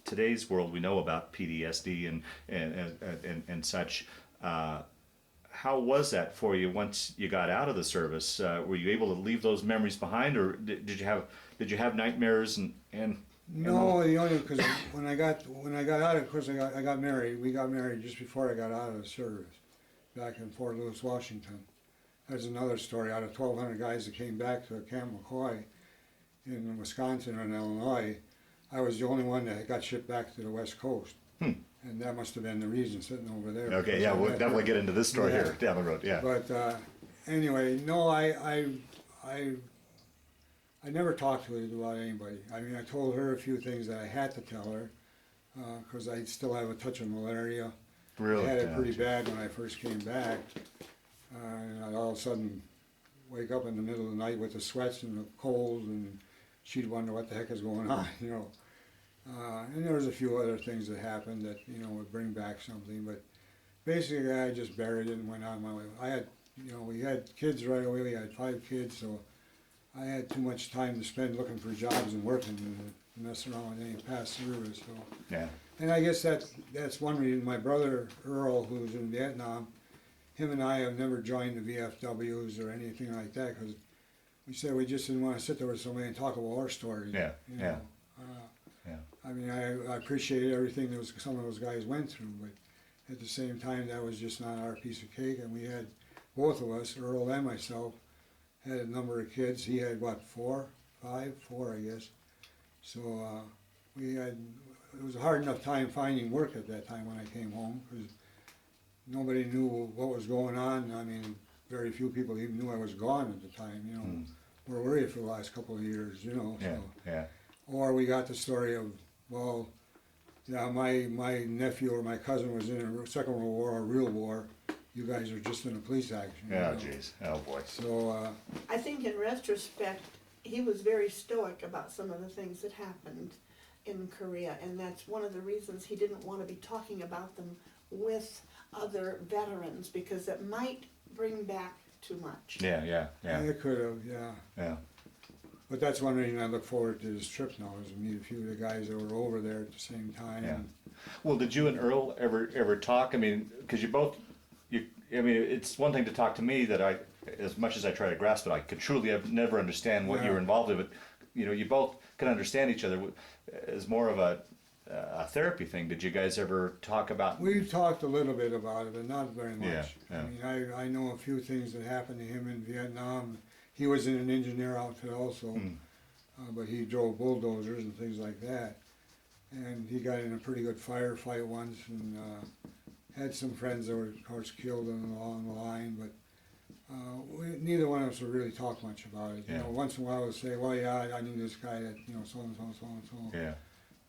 today's world, we know about PTSD and such. How was that for you once you got out of the service? Were you able to leave those memories behind, or did you have nightmares and No, the only because when I got out, of course I got married. We got married just before I got out of the service, back in Fort Lewis, Washington. That's another story. Out of 1,200 guys that came back to Camp McCoy in Wisconsin and Illinois, I was the only one that got shipped back to the West Coast. And that must have been the reason, sitting over there. Okay, yeah, we'll definitely get into this story Yeah. here down the road. Yeah. But anyway, no, I never talked to her about anybody. I mean, I told her a few things that I had to tell her because I still have a touch of malaria. Really? I had it Yeah. pretty bad when I first came back. And I'd all of a sudden wake up in the middle of the night with the sweats and the cold, and she'd wonder what the heck is going on, And there was a few other things that happened that, would bring back something. But basically, I just buried it and went on my way. I had, we had kids right away. We had 5 kids, so I had too much time to spend looking for jobs and working and mess around with any past service. So. Yeah. And I guess that's one reason. My brother Earl, who's in Vietnam, him and I have never joined the VFWs or anything like that, because we said we just didn't want to sit there with somebody and talk about war stories. Yeah, you yeah. know. Yeah. I mean, I appreciated everything that some of those guys went through, but at the same time, that was just not our piece of cake. And we had, both of us, Earl and myself, had a number of kids. He had, what, four, I guess. So it was a hard enough time finding work at that time when I came home, because nobody knew what was going on. I mean, very few people even knew I was gone at the time, you know. We were worried for the last couple of years, you know. Yeah, So. yeah. Or we got the story of, well, yeah, my nephew or my cousin was in a Second World War, a real war. You guys are just in a police action. Oh, you know. jeez. Oh, boy. So, I think in retrospect, he was very stoic about some of the things that happened in Korea, and that's one of the reasons he didn't want to be talking about them with other veterans, because it might bring back too much. Yeah, yeah, yeah. it could have, yeah. Yeah. But that's one reason I look forward to this trip now, is to meet a few of the guys that were over there at the same time. Yeah. Well, did you and Earl ever talk? I mean, because I mean, it's one thing to talk to me that as much as I try to grasp it, I could truly never understand what you were involved in. But you know, you both can understand each other as more of a therapy thing. Did you guys ever talk about? We've talked a little bit about it, but not very much. Yeah, yeah. I mean, I know a few things that happened to him in Vietnam. He was in an engineer outfit also, but he drove bulldozers and things like that. And he got in a pretty good firefight once, and had some friends that were, of course, killed along the line. But neither one of us would really talk much about it. You know, once in a while we'd say, "Well, yeah, I knew this guy that, you know, so and so, so and so." Yeah.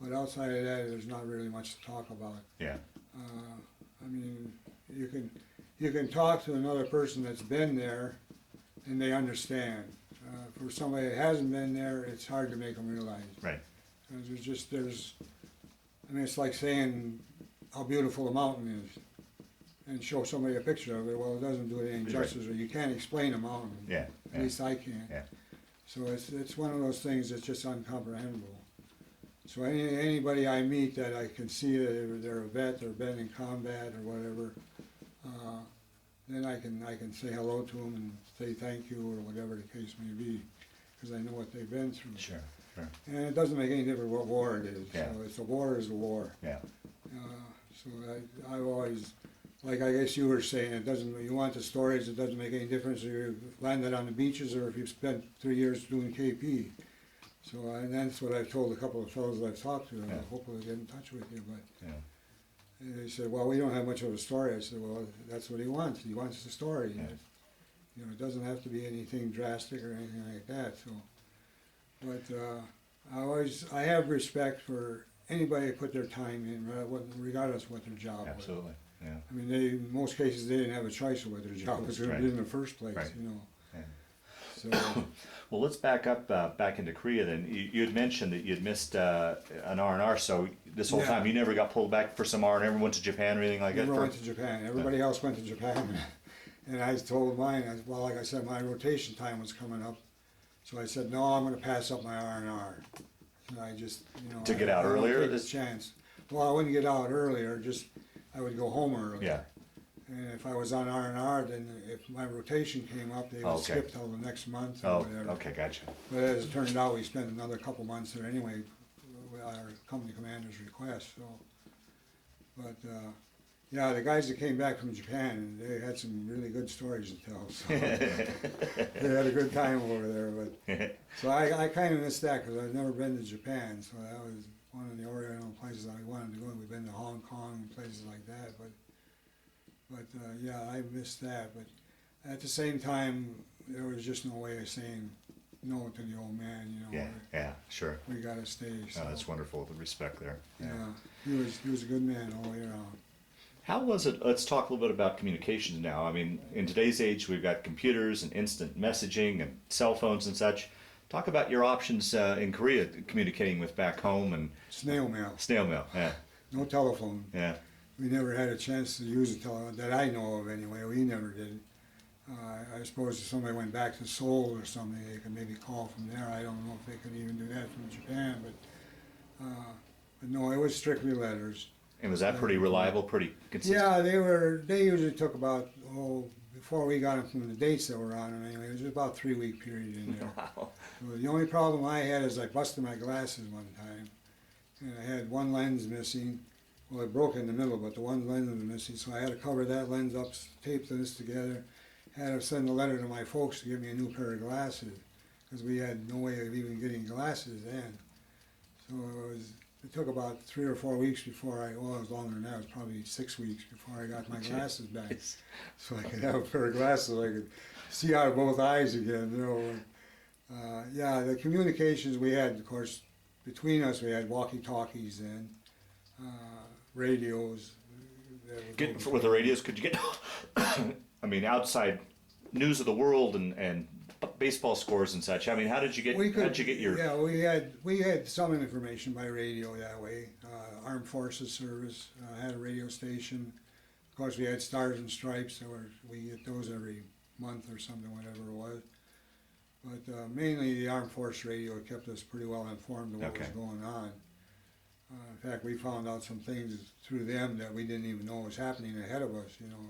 But outside of that, there's not really much to talk about. Yeah. I mean, you can talk to another person that's been there, and they understand. For somebody that hasn't been there, it's hard to make them realize. Right. Because I mean, it's like saying how beautiful a mountain is, and show somebody a picture of it. Well, it doesn't do it any justice, or you can't explain a mountain. Yeah. At least I can't. Yeah. So it's one of those things that's just uncomprehendable. So anybody I meet that I can see that they're a vet or been in combat or whatever, then I can say hello to them and say thank you or whatever the case may be, because I know what they've been through. Sure. Sure. And it doesn't make any difference what war it is. Yeah. So it's a war is a war. Yeah. So I've always, like I guess you were saying, it doesn't. You want the stories. It doesn't make any difference if you landed on the beaches or if you've spent 3 years doing KP. So and that's what I've told a couple of fellows that I've talked to. Yeah. I hope they'll get in touch with you. But Yeah. they said, well, we don't have much of a story. I said, well, that's what he wants. He wants the story. Yeah. You know, it doesn't have to be anything drastic or anything like that. So, but I have respect for anybody that put their time in, regardless of what their job was. Absolutely. Yeah. I mean, in most cases, they didn't have a choice of what their job was Right. in the first place. Right. You know. Yeah. So. Well, let's back up back into Korea then. You had mentioned that you'd missed an R&R, so this whole Yeah. time you never got pulled back for some R&R, never went to Japan or anything like that? Never went to Japan. Everybody else went to Japan. And I told mine, well, like I said, my rotation time was coming up. So I said, no, I'm going to pass up my R&R. And I just, you know. To get out earlier? Take this chance. Well, I wouldn't get out earlier, just I would go home earlier. Yeah. And if I was on R&R, then if my rotation came up, they would Okay. skip till the next month or Oh, whatever. okay, gotcha. But as it turned out, we spent another couple months there anyway, with our company commander's request. So, but yeah, the guys that came back from Japan, they had some really good stories to tell. So they had a good time over there. But so I kind of missed that because I've never been to Japan. So that was one of the Oriental places I wanted to go. We've been to Hong Kong and places like that. But yeah, I missed that. But at the same time, there was just no way of saying no to the old man. You know. Yeah, yeah, sure. We got to stay. So. Oh, that's wonderful, the respect there. Yeah, he was a good man all the way around. How was it? Let's talk a little bit about communications now. I mean, in today's age, we've got computers and instant messaging and cell phones and such. Talk about your options in Korea, communicating with back home and Snail mail. snail mail. Yeah, No telephone. yeah, We never had a chance to use a telephone, that I know of anyway. We never did. I suppose if somebody went back to Seoul or something, they could maybe call from there. I don't know if they could even do that from Japan, but no, it was strictly letters. and was that pretty reliable, pretty consistent? Yeah, they usually took about before we got them from the dates that were on them anyway, it was about a 3-week period in there. Wow. So the only problem I had is I busted my glasses one time, and I had one lens missing. Well, it broke in the middle, but the one lens was missing, so I had to cover that lens up, tape this together, had to send a letter to my folks to give me a new pair of glasses, because we had no way of even getting glasses then. So it took about 3 or 4 weeks before it was longer than that, it was probably 6 weeks before I got my glasses back. So I could have a pair of glasses so I could see out of both eyes again, you know. Yeah, the communications we had, of course, between us, we had walkie-talkies then, radios. With the radios, could you get, I mean, outside news of the world and baseball scores and such? I mean, how did you get your... Yeah, we had some information by radio that way. Armed Forces Service had a radio station. Of course, we had Stars and Stripes, so we get those every month or something, whatever it was. But mainly the Armed Force Radio kept us pretty well informed of what was going on. In fact, we found out some things through them that we didn't even know was happening ahead of us, you know,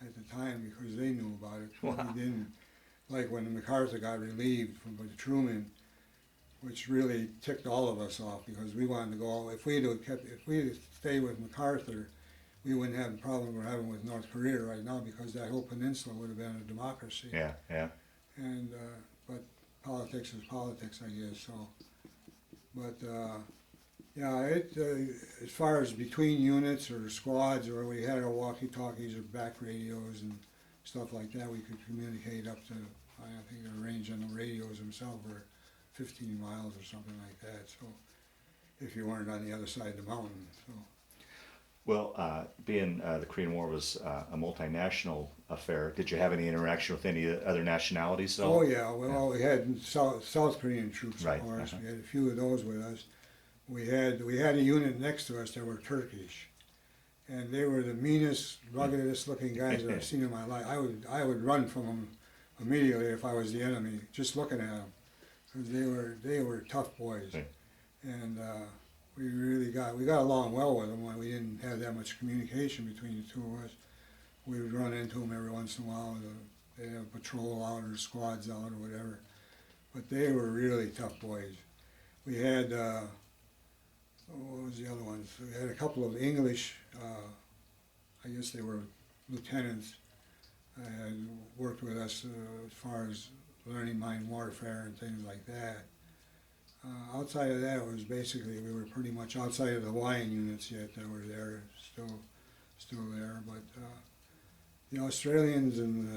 at the time, because they knew about it. Wow. We didn't, like when MacArthur got relieved from Truman, which really ticked all of us off, because we wanted to go. If we had stayed with MacArthur, we wouldn't have the problem we're having with North Korea right now, because that whole peninsula would have been a democracy. Yeah, yeah. And but politics is politics, I guess. So, but yeah, as far as between units or squads, or we had our walkie-talkies or back radios and stuff like that, we could communicate up to, I think the range on the radios themselves were 15 miles or something like that. So, if you weren't on the other side of the mountain. So. Well, being the Korean War was a multinational affair, did you have any interaction with any other nationalities? So? Oh yeah, well, we had South Korean troops, Right. of course. We had a few of those with us. We had a unit next to us that were Turkish, and they were the meanest, ruggedest looking guys that I've seen in my life. I would run from them immediately if I was the enemy, just looking at them, because they were tough boys, Right. and we got along well with them when we didn't have that much communication between the two of us. We would run into them every once in a while. They'd have a patrol out or squads out or whatever, but they were really tough boys. We had what was the other ones? We had a couple of English, I guess they were lieutenants, had worked with us as far as learning mine warfare and things like that. Outside of that, it was basically, we were pretty much outside of the Hawaiian units yet that were there, still there. But the Australians and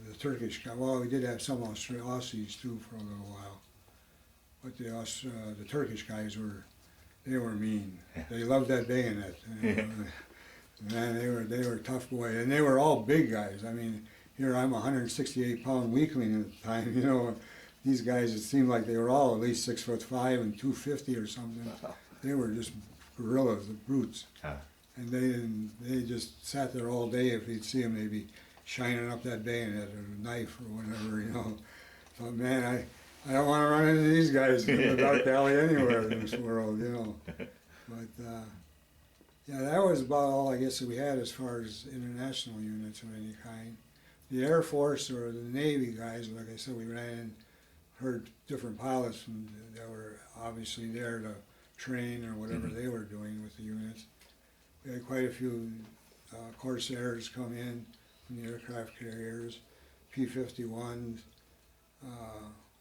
the Turkish guys, well, we did have some Aussies too for a little while. But the Turkish guys were mean. Yeah. They loved that bayonet. Man, they were tough boys, and they were all big guys. I mean, here I'm a 168-pound weakling at the time. You know, these guys, it seemed like they were all at least 6'5" and 250 or something. They were just gorillas, the brutes. And they just sat there all day. If you'd see them, they'd be shining up that bayonet or a knife or whatever. You know, thought, man, I don't want to run into these guys in the dark alley anywhere in this world, you know. But, yeah, that was about all, I guess, that we had as far as international units of any kind. The Air Force or the Navy guys, like I said, we ran in, heard different pilots that were obviously there to train or whatever they were doing with the units. We had quite a few Corsairs come in from the aircraft carriers, P-51s.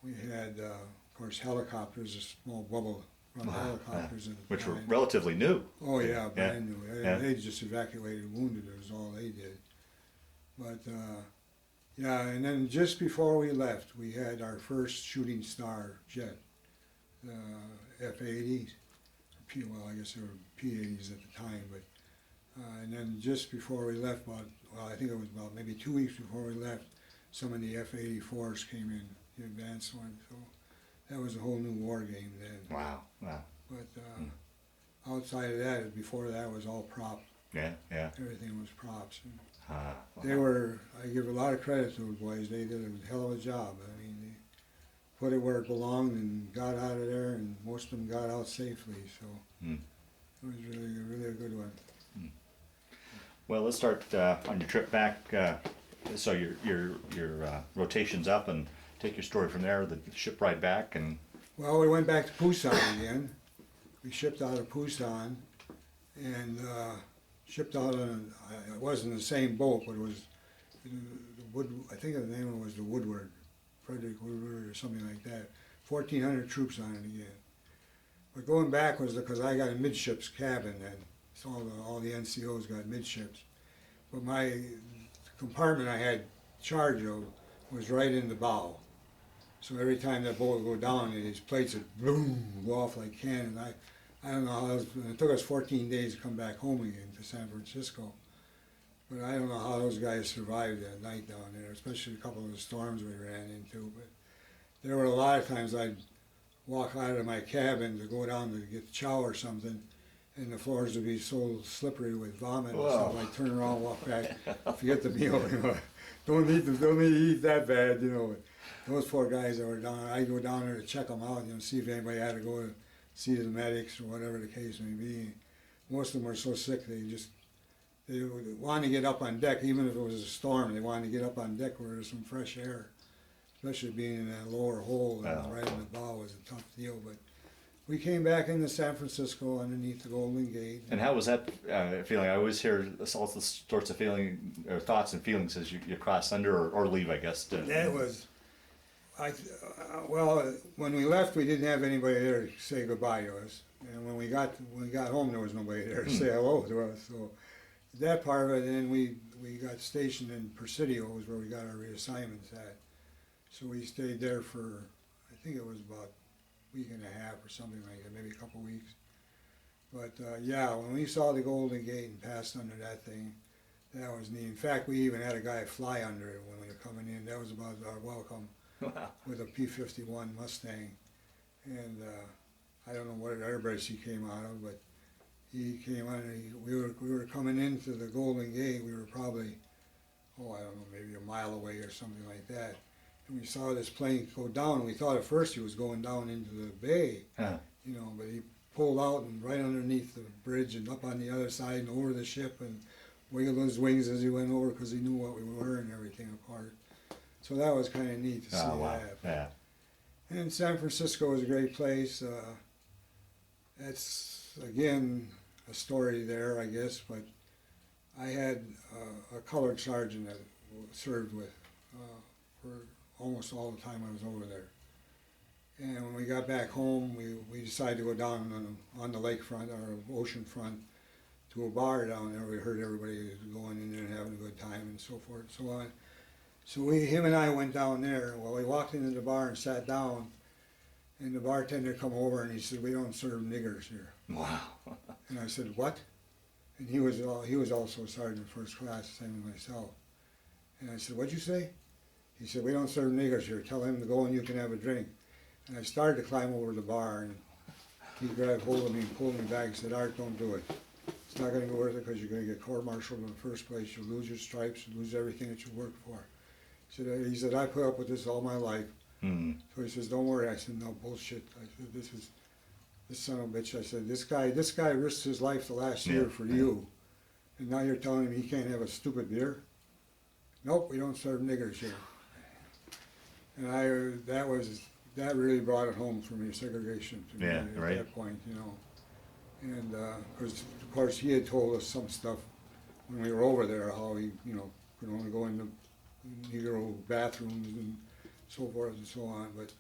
We had, of course, helicopters, a small bubble helicopters at the Which were time. relatively new. Oh yeah, brand new. Yeah. They just evacuated wounded, was all they did. But yeah, and then just before we left, we had our first shooting star jet, F-80s. Well, I guess they were P-80s at the time, but and then just before we left, I think it was about maybe 2 weeks before we left, some of the F-84s came in, the advanced one. So that was a whole new war game then. Wow, wow. But outside of that, before that was all prop. Yeah, yeah. Everything was props. And Wow. they were, I give a lot of credit to those boys. They did a hell of a job. I mean, they put it where it belonged and got out of there, and most of them got out safely. So it was really a good one. Well, let's start on your trip back So your rotation's up, and take your story from there. The ship ride back, and Well, we went back to Pusan again. We shipped out of Pusan and shipped out on, it wasn't the same boat, but it was, the I think the name of it was the Woodward, Frederick Woodward or something like that. 1,400 troops on it again. But going back was because I got a midships cabin then. So all the NCOs got midships. But my compartment I had charge of was right in the bow. So every time that boat would go down, these plates would boom, go off like cannon. I don't know how it took us 14 days to come back home again to San Francisco. But I don't know how those guys survived that night down there, especially a couple of the storms we ran into. But there were a lot of times I'd walk out of my cabin to go down to get chow or something, and the floors would be so slippery with vomit and stuff. I'd turn around, walk back, forget the meal. You know, don't need to eat that bad. You know, those poor guys that were down there, I'd go down there to check them out, you know, see if anybody had to go to see the medics or whatever the case may be. Most of them were so sick they wanted to get up on deck, even if it was a storm. They wanted to get up on deck where there's some fresh air. Especially being in that lower hole and right in the bow was a tough deal. But we came back into San Francisco underneath the Golden Gate. And how was that feeling? I always hear all sorts of thoughts and feelings as you cross under or leave, I guess. That was, well, when we left, we didn't have anybody there to say goodbye to us. And when we got home, there was nobody there to say hello to us. So that part of it, and then we got stationed in Presidio, was where we got our reassignments at. So we stayed there for, I think it was about a week and a half or something like that, maybe a couple weeks. But yeah, when we saw the Golden Gate and passed under that thing, that was neat. In fact, we even had a guy fly under it when we were coming in. That was about our welcome. Wow. With a P-51 Mustang. And I don't know what airbase he came out of, but he came on and we were coming into the Golden Gate. We were probably, I don't know, maybe a mile away or something like that. And we saw this plane go down. We thought at first he was going down into the bay, you know, but he pulled out and right underneath the bridge and up on the other side and over the ship and wiggled his wings as he went over because he knew what we were and everything apart. So that was kind of neat to see that. Yeah. And San Francisco was a great place. That's, again, a story there, I guess, but I had a colored sergeant that served with for almost all the time I was over there. And when we got back home, we decided to go down on the lakefront or ocean front to a bar down there. We heard everybody going in there and having a good time and so forth and so on. So him and I went down there. Well, we walked into the bar and sat down, and the bartender come over and he said, "We don't serve niggers here." Wow. And I said, "What?" And he was also sergeant first class, same as myself. And I said, "What'd you say?" He said, "We don't serve niggers here. Tell him to go and you can have a drink." And I started to climb over the bar, and he grabbed hold of me and pulled me back and said, "Art, don't do it. It's not going to be worth it because you're going to get court-martialed in the first place. You'll lose your stripes, you'll lose everything that you worked for." He said, "I put up with this all my life." So he says, "Don't worry." I said, "No, bullshit." I said, this son of a bitch. I said, this guy risked his life the last year for you. And now you're telling him he can't have a stupid beer? Nope, we don't serve niggers here. And that really brought it home for me, segregation to me at that point, you know. And because, of course, he had told us some stuff when we were over there, how he, you know, could only go into Negro bathrooms and so forth and so on. But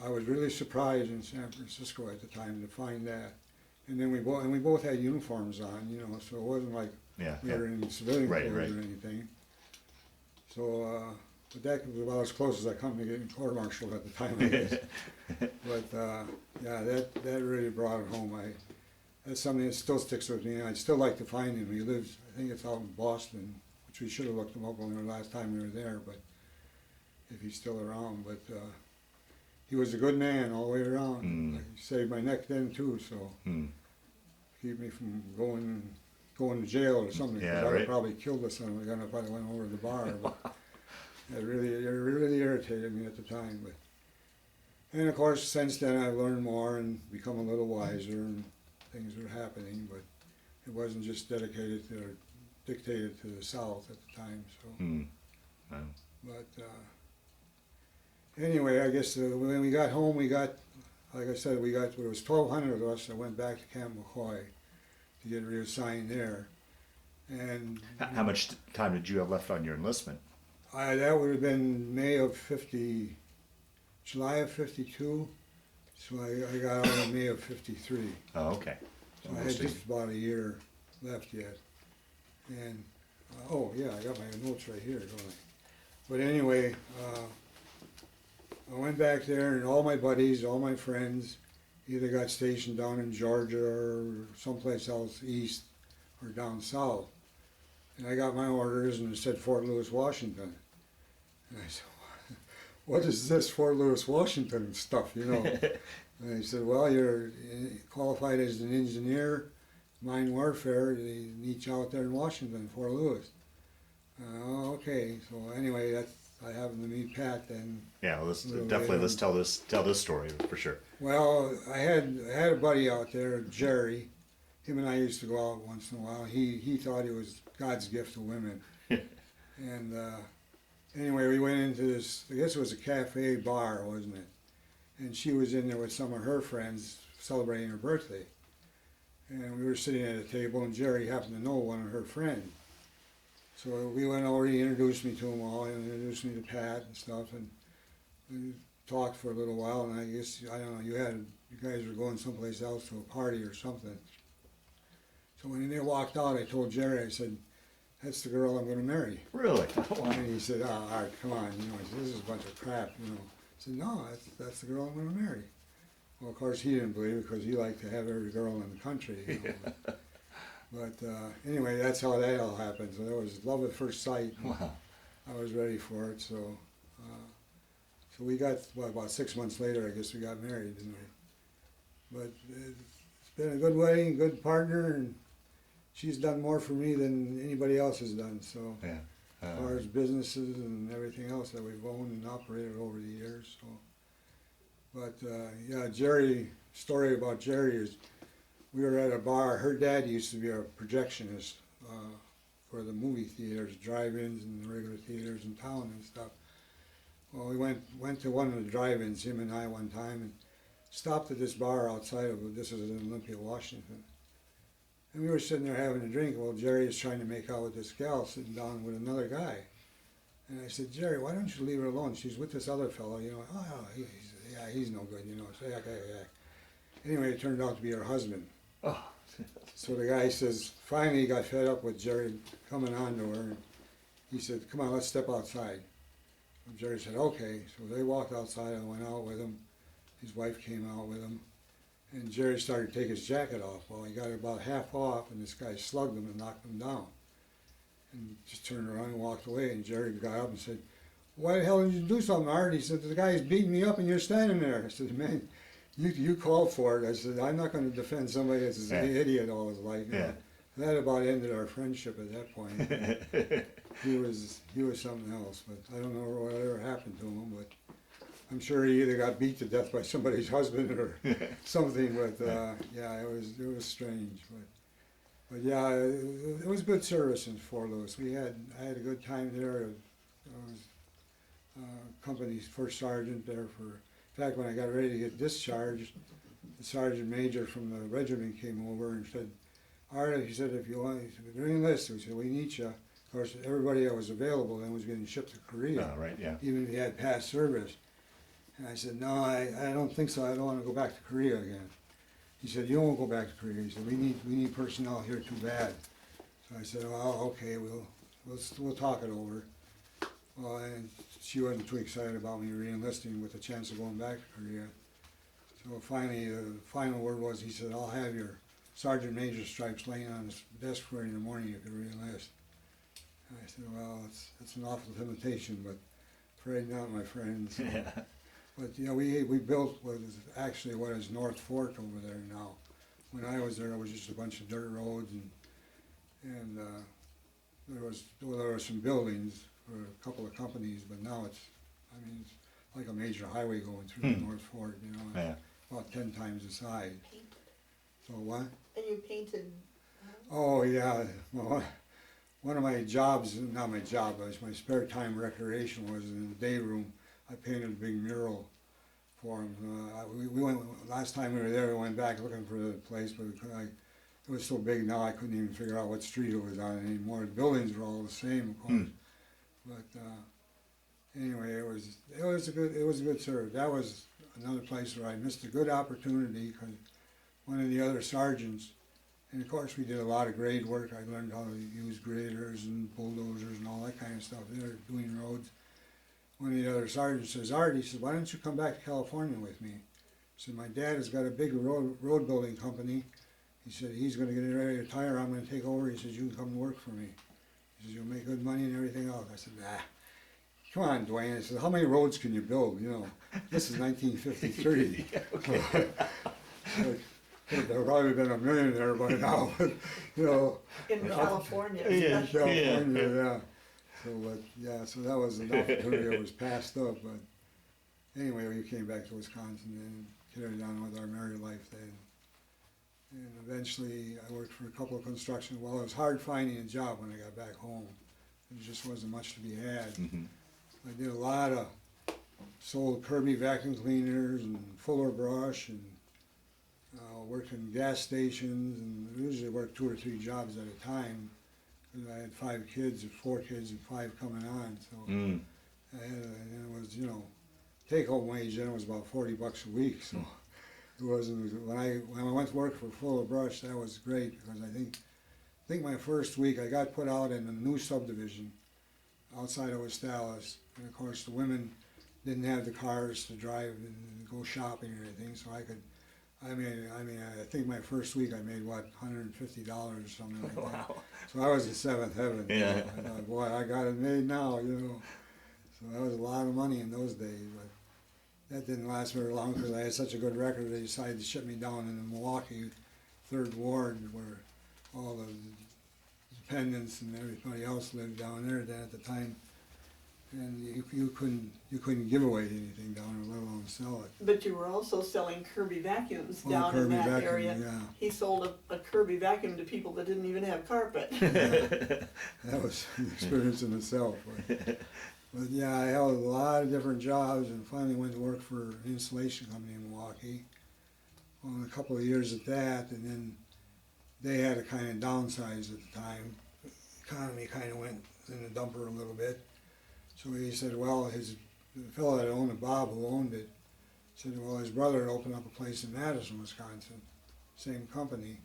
I was really surprised in San Francisco at the time to find that. And then we both had uniforms on, you know, so it wasn't like we were in civilian clothes or anything. So, but that was about as close as I come to getting court-martialed at the time, I guess. But yeah, that really brought it home. That's something that still sticks with me. I'd still like to find him. He lives, I think it's out in Boston, which we should have looked him up when the last time we were there, but if he's still around. But he was a good man all the way around. He saved my neck then too, so keep me from going to jail or something. Because I would have probably killed the son of a gun if I went over to the bar. But it really irritated me at the time. But and of course, since then I've learned more and become a little wiser, and things were happening. But it wasn't just dedicated to dictated to the South at the time. So, Hmm. Wow. but anyway, I guess when we got home, like I said, it was 1,200 of us that went back to Camp McCoy to get reassigned there. And How much time did you have left on your enlistment? that would have been July of 52. So I got out in May of 53. Oh, okay. So I had just about a year left yet. And, oh yeah, I got my notes right here, don't I? But anyway, I went back there and all my buddies, all my friends, either got stationed down in Georgia or someplace else east or down south. And I got my orders and it said Fort Lewis, Washington. And I said, what is this Fort Lewis, Washington stuff, you know? And they said, well, you're qualified as an engineer, mine warfare, they need you out there in Washington, Fort Lewis. Oh, okay, so anyway, I happened to meet Pat then. Yeah, let's tell this story for sure. Well, I had a buddy out there, Jerry. Him and I used to go out once in a while. He thought he was God's gift to women. And anyway, we went into this, I guess it was a cafe bar, wasn't it? And she was in there with some of her friends celebrating her birthday. And we were sitting at a table and Jerry happened to know one of her friends. So we went over, he introduced me to them all, and introduced me to Pat and stuff, and we talked for a little while, and I guess, I don't know, you guys were going someplace else to a party or something. So when they walked out, I told Jerry, I said, that's the girl I'm going to marry. Really? And he said, oh, all right, come on, you know, he said, this is a bunch of crap, you know. I said, no, that's the girl I'm going to marry. Well, of course, he didn't believe it because he liked to have every girl in the country, you know. But anyway, that's how that all happened. So that was love at first sight. Wow. I was ready for it. So so we got, about 6 months later, I guess we got married, didn't we? But it's been a good wedding, good partner, and she's done more for me than anybody else has done. So Yeah. as far as businesses and everything else that we've owned and operated over the years. So, but yeah, story about Jerry is, we were at a bar. Her dad used to be a projectionist for the movie theaters, drive-ins and the regular theaters in town and stuff. Well, we went to one of the drive-ins, him and I, one time, and stopped at this bar outside of, this was in Olympia, Washington. And we were sitting there having a drink. Well, Jerry is trying to make out with this gal sitting down with another guy. And I said, Jerry, why don't you leave her alone? She's with this other fellow, you know. Oh, he's no good, you know. So, yeah. Anyway, it turned out to be her husband. Oh. So the guy says, finally he got fed up with Jerry coming on to her, and he said, come on, let's step outside. And Jerry said, okay. So they walked outside, I went out with him. His wife came out with him, and Jerry started to take his jacket off. Well, he got it about half off, and this guy slugged him and knocked him down. And just turned around and walked away, and Jerry got up and said, why the hell did you do something, Art? He said, the guy's beating me up and you're standing there. I said, man, you called for it. I said, I'm not going to defend somebody that's an idiot all his life. You know? That about ended our friendship at that point. He was something else, but I don't know whatever happened to him, but I'm sure he either got beat to death by somebody's husband or something, but yeah, it was strange. But yeah, it was good service in Fort Lewis. I had a good time there. I was company's first sergeant there for, in fact, when I got ready to get discharged, the sergeant major from the regiment came over and said, Art, he said, if you want, to enlist, we said, we need you. Of course, everybody that was available then was getting shipped to Korea, Right, yeah. even if he had past service. And I said, no, I don't think so. I don't want to go back to Korea again. He said, you won't go back to Korea. He said, we need personnel here too bad. So I said, well, okay, we'll talk it over. Well, and she wasn't too excited about me re-enlisting with the chance of going back to Korea. So finally, the final word was, he said, I'll have your sergeant major stripes laying on his desk for you in the morning if you re-enlist. And I said, well, it's an awful temptation, but afraid not, my friend. So, but you know, we built what is actually what is North Fort over there now. When I was there, it was just a bunch of dirt roads, and there were some buildings for a couple of companies, but now it's like a major highway going through the North Fort, you know, about 10 times the size. So what? And you painted. Oh yeah, well, one of my jobs, not my job, but my spare time recreation was in the day room. I painted a big mural for him. We went, last time we were there, we went back looking for the place, but it was so big now I couldn't even figure out what street it was on anymore. The buildings were all the same, of course. But anyway, it was a good service. That was another place where I missed a good opportunity because one of the other sergeants, and of course we did a lot of grade work. I learned how to use graders and bulldozers and all that kind of stuff there, doing roads. One of the other sergeants says, Art, he says, why don't you come back to California with me? He said, my dad has got a big road building company. He said, he's going to get ready to retire. I'm going to take over. He says, you can come to work for me. He says, you'll make good money and everything else. I said, nah. Come on, Dwayne. I said, how many roads can you build? You know, this is 1953. There probably been a millionaire by now, but, you know. In California. Yeah. especially. California, yeah. So, but, yeah, so that was an opportunity that was passed up, but anyway, we came back to Wisconsin and carried on with our married life then. And eventually, I worked for a couple of construction. Well, it was hard finding a job when I got back home. There just wasn't much to be had. I did a lot of, sold Kirby vacuum cleaners and Fuller brush and worked in gas stations and usually worked 2 or 3 jobs at a time. Because I had 5 kids, or 4 kids and 5 coming on. So I had and it was, you know, take home wage then was about $40 a week. So it wasn't, when I went to work for Fuller Brush, that was great because I think my first week I got put out in a new subdivision outside of West Dallas. And of course the women didn't have the cars to drive and go shopping or anything, so I could, I think my first week I made, what, $150 or something like that. So I was in seventh heaven. Yeah. You know? I thought, boy, I got it made now, you know. So that was a lot of money in those days, but that didn't last very long because I had such a good record. They decided to ship me down in the Milwaukee 3rd Ward where all the dependents and everybody else lived down there then at the time. And you couldn't give away anything down there, let alone sell it. But you were also selling Kirby vacuums Oh, down Kirby in that vacuum, area. yeah. He sold a Kirby vacuum to people that didn't even have carpet. That was an experience in itself. But yeah, I held a lot of different jobs and finally went to work for an installation company in Milwaukee. Well, a couple of years at that, and then they had to kind of downsize at the time. The economy kind of went in the dumper a little bit. So he said, well, the fellow that owned it, Bob, who owned it, said, well, his brother had opened up a place in Madison, Wisconsin, same company.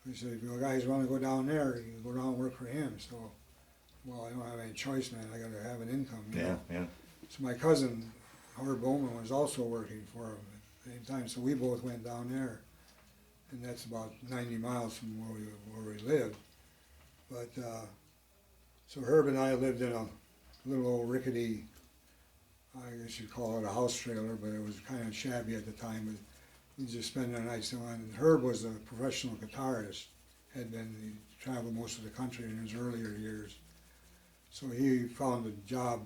He said, if you guys want to go down there, you go down and work for him. So, well, I don't have any choice, man. I got to have an income. You know? Yeah. So my cousin, Howard Bowman, was also working for him at the same time. So we both went down there, and that's about 90 miles from where we lived. But so Herb and I lived in a little old rickety, I guess you'd call it a house trailer, but it was kind of shabby at the time. But we just spent our nights on. And Herb was a professional guitarist, had been, he traveled most of the country in his earlier years. So he found a job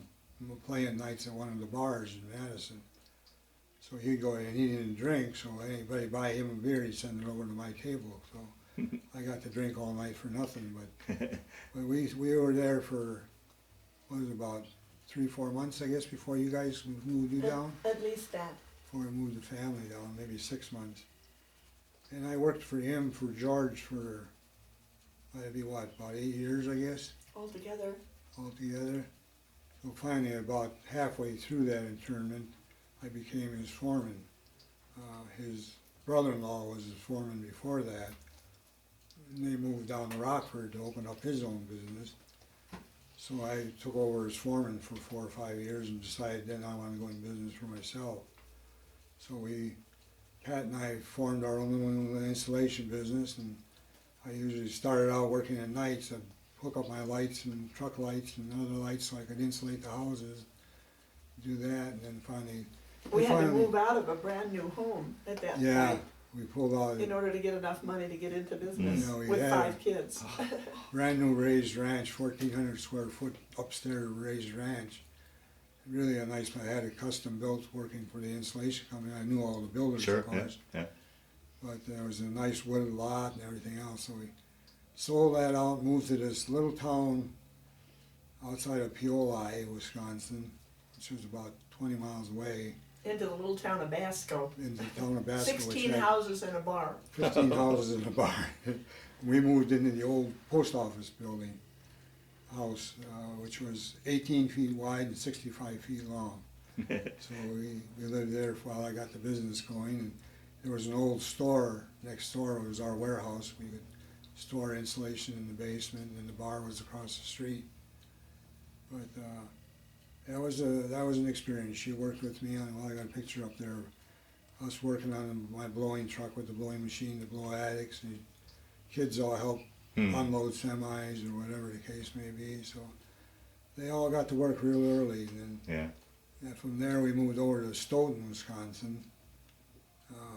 playing nights at one of the bars in Madison. So he'd go in and he didn't drink, so anybody buy him a beer, he'd send it over to my table. So I got to drink all night for nothing. But we were there for, what was it, about 3-4 months, I guess, before you guys moved you down? At least that. Before we moved the family down, maybe 6 months. And I worked for him, for George, for, that'd be what, about 8 years, I guess, Altogether. altogether. So finally, about halfway through that internment, I became his foreman. His brother-in-law was his foreman before that. And they moved down to Rockford to open up his own business. So I took over as foreman for 4 or 5 years and decided then I wanted to go in business for myself. So Pat and I formed our own little installation business, and I usually started out working at nights. I'd hook up my lights and truck lights and other lights so I could insulate the houses, do that, and then finally... We had to move out of a brand new home at that Yeah, point we pulled out in order to get enough money to get into business Yeah, we with had 5 kids. brand new raised ranch, 1,400 square foot upstairs raised ranch. Really a nice, I had it custom built working for the installation company. I knew all the builders, Sure, of course. yeah. But there was a nice wooded lot and everything else, so we sold that out, moved to this little town outside of Peoria, Wisconsin, which was about 20 miles away, Into the little town of Basco. in the town of Basco, which 16 had houses and a bar. 15 houses and a bar. We moved into the old post office building house, which was 18 feet wide and 65 feet long. So we lived there while I got the business going, and there was an old store next door. It was our warehouse. We could store insulation in the basement, and the bar was across the street. But that was an experience. She worked with me on. Well, I got a picture up there. Us working on my blowing truck with the blowing machine to blow attics. And kids all helped unload semis or whatever the case may be. So they all got to work real early. And then from there we moved over to Stoughton, Wisconsin,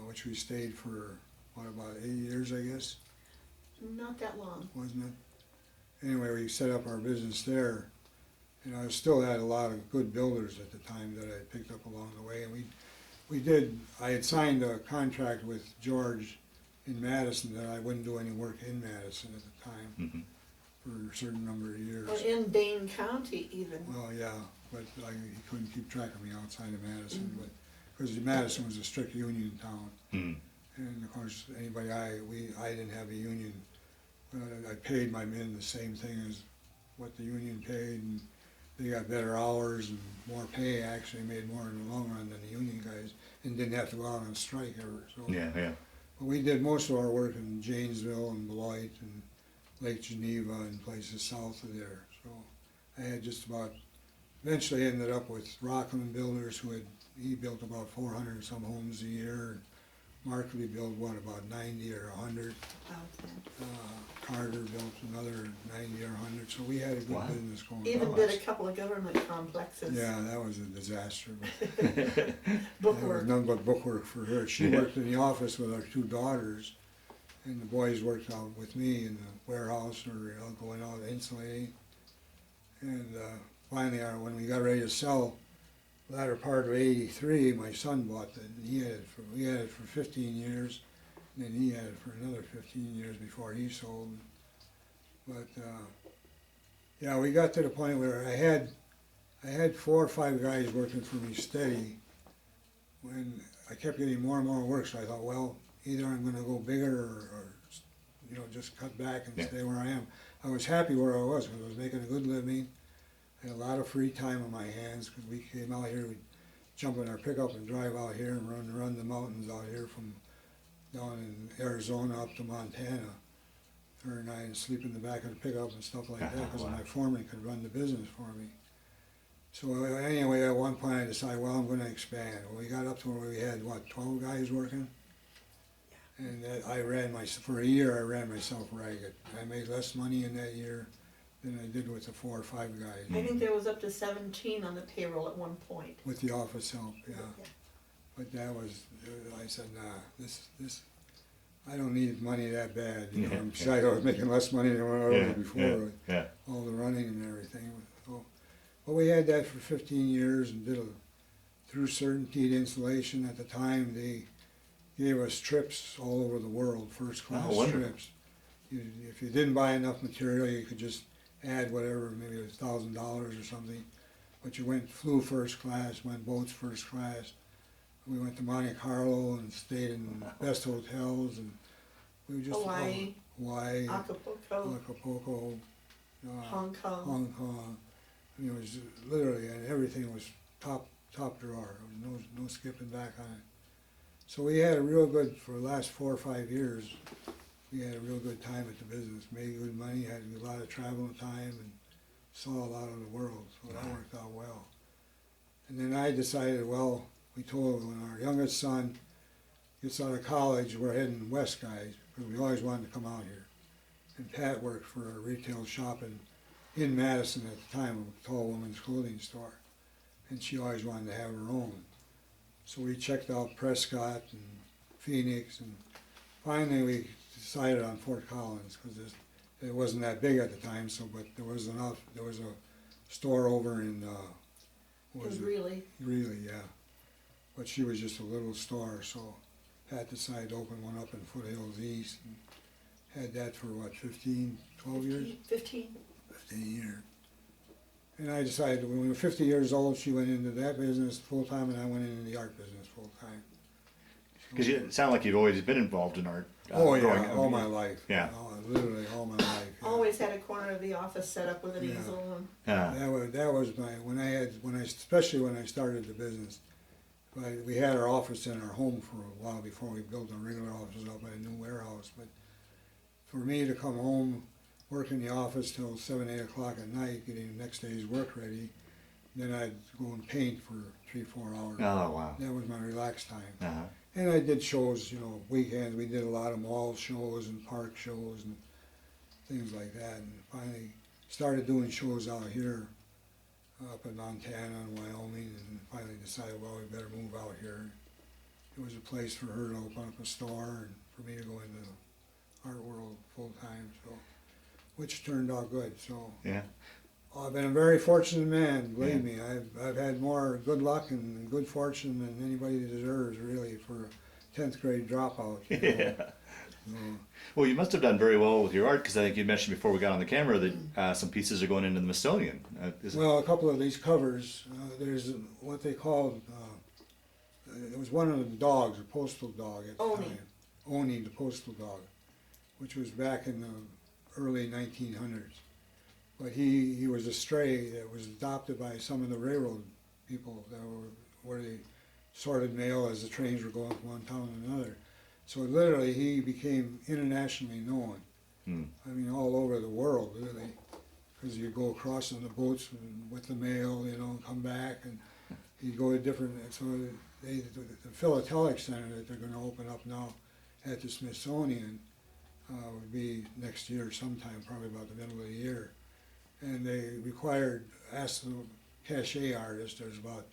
which we stayed for, about 8 years, I guess, Not that long. wasn't it? Anyway, we set up our business there, and I still had a lot of good builders at the time that I picked up along the way. And I had signed a contract with George in Madison that I wouldn't do any work in Madison at the time for a certain number of years. Or in Dane County even. Well, yeah, but he couldn't keep track of me outside of Madison, but because Madison was a strict union town, and of course I didn't have a union. I paid my men the same thing as what the union paid, and they got better hours and more pay. Actually, made more in the long run than the union guys, and didn't have to go out on strike ever. So but we did most of our work in Janesville and Beloit and Lake Geneva and places south of there. So I had just about. Eventually ended up with Rockland Builders, he built about 400 and some homes a year. Markley built about 90 or 100. Carter built another 90 or 100. So we had a good business going. Even did a couple of government complexes. Yeah, that was a disaster. Bookwork. That was nothing but bookwork for her. She worked in the office with our two daughters, and the boys worked out with me in the warehouse or going out insulating. And finally, when we got ready to sell, latter part of '83, my son bought it. And we had it for 15 years, and then he had it for another 15 years before he sold. But yeah, we got to the point where I had 4 or 5 guys working for me steady. When I kept getting more and more work, so I thought, well, either I'm going to go bigger or just cut back and stay where I am. I was happy where I was because I was making a good living. I had a lot of free time on my hands because we came out here, we'd jump in our pickup and drive out here and run the mountains out here from down in Arizona up to Montana. Her and I, and sleep in the back of the pickup and stuff like that because my foreman could run the business for me. So anyway, at one point I decided, well, I'm going to expand. Well, we got up to where we had, 12 guys working? And for a year I ran myself ragged. I made less money in that year than I did with the 4 or 5 guys. I think there was up to 17 on the payroll at one point. With the office help, yeah. But that was, I said, nah, this, I don't need money that bad. Besides, I was making less money than what I was before with all the running and everything. So, but we had that for 15 years and through Certainty Insulation at the time. They gave us trips all over the world, first class trips. If you didn't buy enough material, you could just add whatever, maybe $1,000 or something. But you flew first class, went boats first class. We went to Monte Carlo and stayed in best hotels, and we were just Hawaii, Acapulco, Hong Kong. I mean, it was literally, and everything was top drawer. There was no skipping back on it. So we had a real good, for the last 4 or 5 years, we had a real good time at the business, made good money, had a lot of travel time, and saw a lot of the world, so that worked out well. And then I decided, well, we told when our youngest son gets out of college, we're heading west, guys, because we always wanted to come out here. And Pat worked for a retail shop in Madison at the time, a tall woman's clothing store, and she always wanted to have her own. So we checked out Prescott and Phoenix, and finally we decided on Fort Collins because it wasn't that big at the time. But there was enough. There was a store over in Greeley. Greeley, yeah. But she was just a little store, so Pat decided to open one up in Foothills East, and had that for 12 years? 15. 15 years. And I decided when we were 50 years old, she went into that business full time, and I went into the art business full time. Because you sound like you've always been involved in art. Oh growing yeah, up. all my life. Yeah. Literally all my life. Yeah. Always had a corner of the office set up with an Yeah. easel and. That was my especially when I started the business. We had our office in our home for a while before we built a regular office up at a new warehouse. But for me to come home, work in the office till 7, 8 o'clock at night, getting the next day's work ready, then I'd go and paint for 3, 4 hours. Oh, wow. That was my relaxed time. Uh-huh. And I did shows, weekends. We did a lot of mall shows and park shows and things like that. And finally started doing shows out here, up in Montana and Wyoming, and finally decided, well, we better move out here. It was a place for her to open up a store and for me to go into the art world full time, so, which turned out good. So Yeah. I've been a very fortunate man, believe Yeah. me. I've had more good luck and good fortune than anybody deserves, really, for a 10th grade dropout. Yeah. So, Well, you must have done very well with your art, because I think you mentioned before we got on the camera that some pieces are going into the Smithsonian. well, a couple of these covers, there's what they called, it was one of the dogs, a postal dog at the Oni. time. Oni, the postal dog, which was back in the early 1900s. But he was a stray that was adopted by some of the railroad people where they sorted mail as the trains were going from one town to another. So literally he became internationally known. Hmm. I mean, all over the world, really. Because you go across on the boats with the mail, and come back, and you go to different, so the philatelic center that they're going to open up now at the Smithsonian would be next year sometime, probably about the middle of the year. And they asked the cachet artists, there's about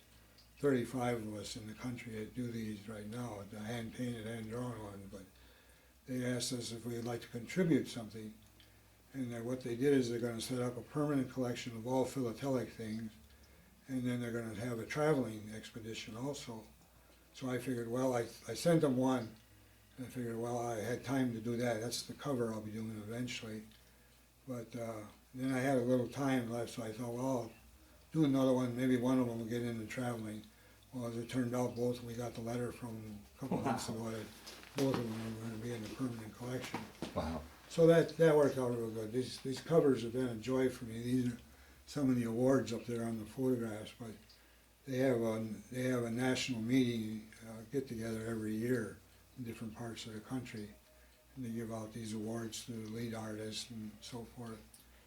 35 of us in the country that do these right now, the hand-painted, hand-drawn ones, but they asked us if we'd like to contribute something. And what they did is they're going to set up a permanent collection of all philatelic things, and then they're going to have a traveling expedition also. So I figured, well, I sent them one, and I figured, well, I had time to do that. That's the cover I'll be doing eventually. But then I had a little time left, so I thought, well, I'll do another one. Maybe one of them will get into traveling. Well, as it turned out, we got the letter from a couple of months ago that both of them are going to be in the permanent collection. Wow. So that worked out real good. These covers have been a joy for me. These are some of the awards up there on the photographs, but they have a national meeting get together every year in different parts of the country, and they give out these awards to the lead artists and so forth.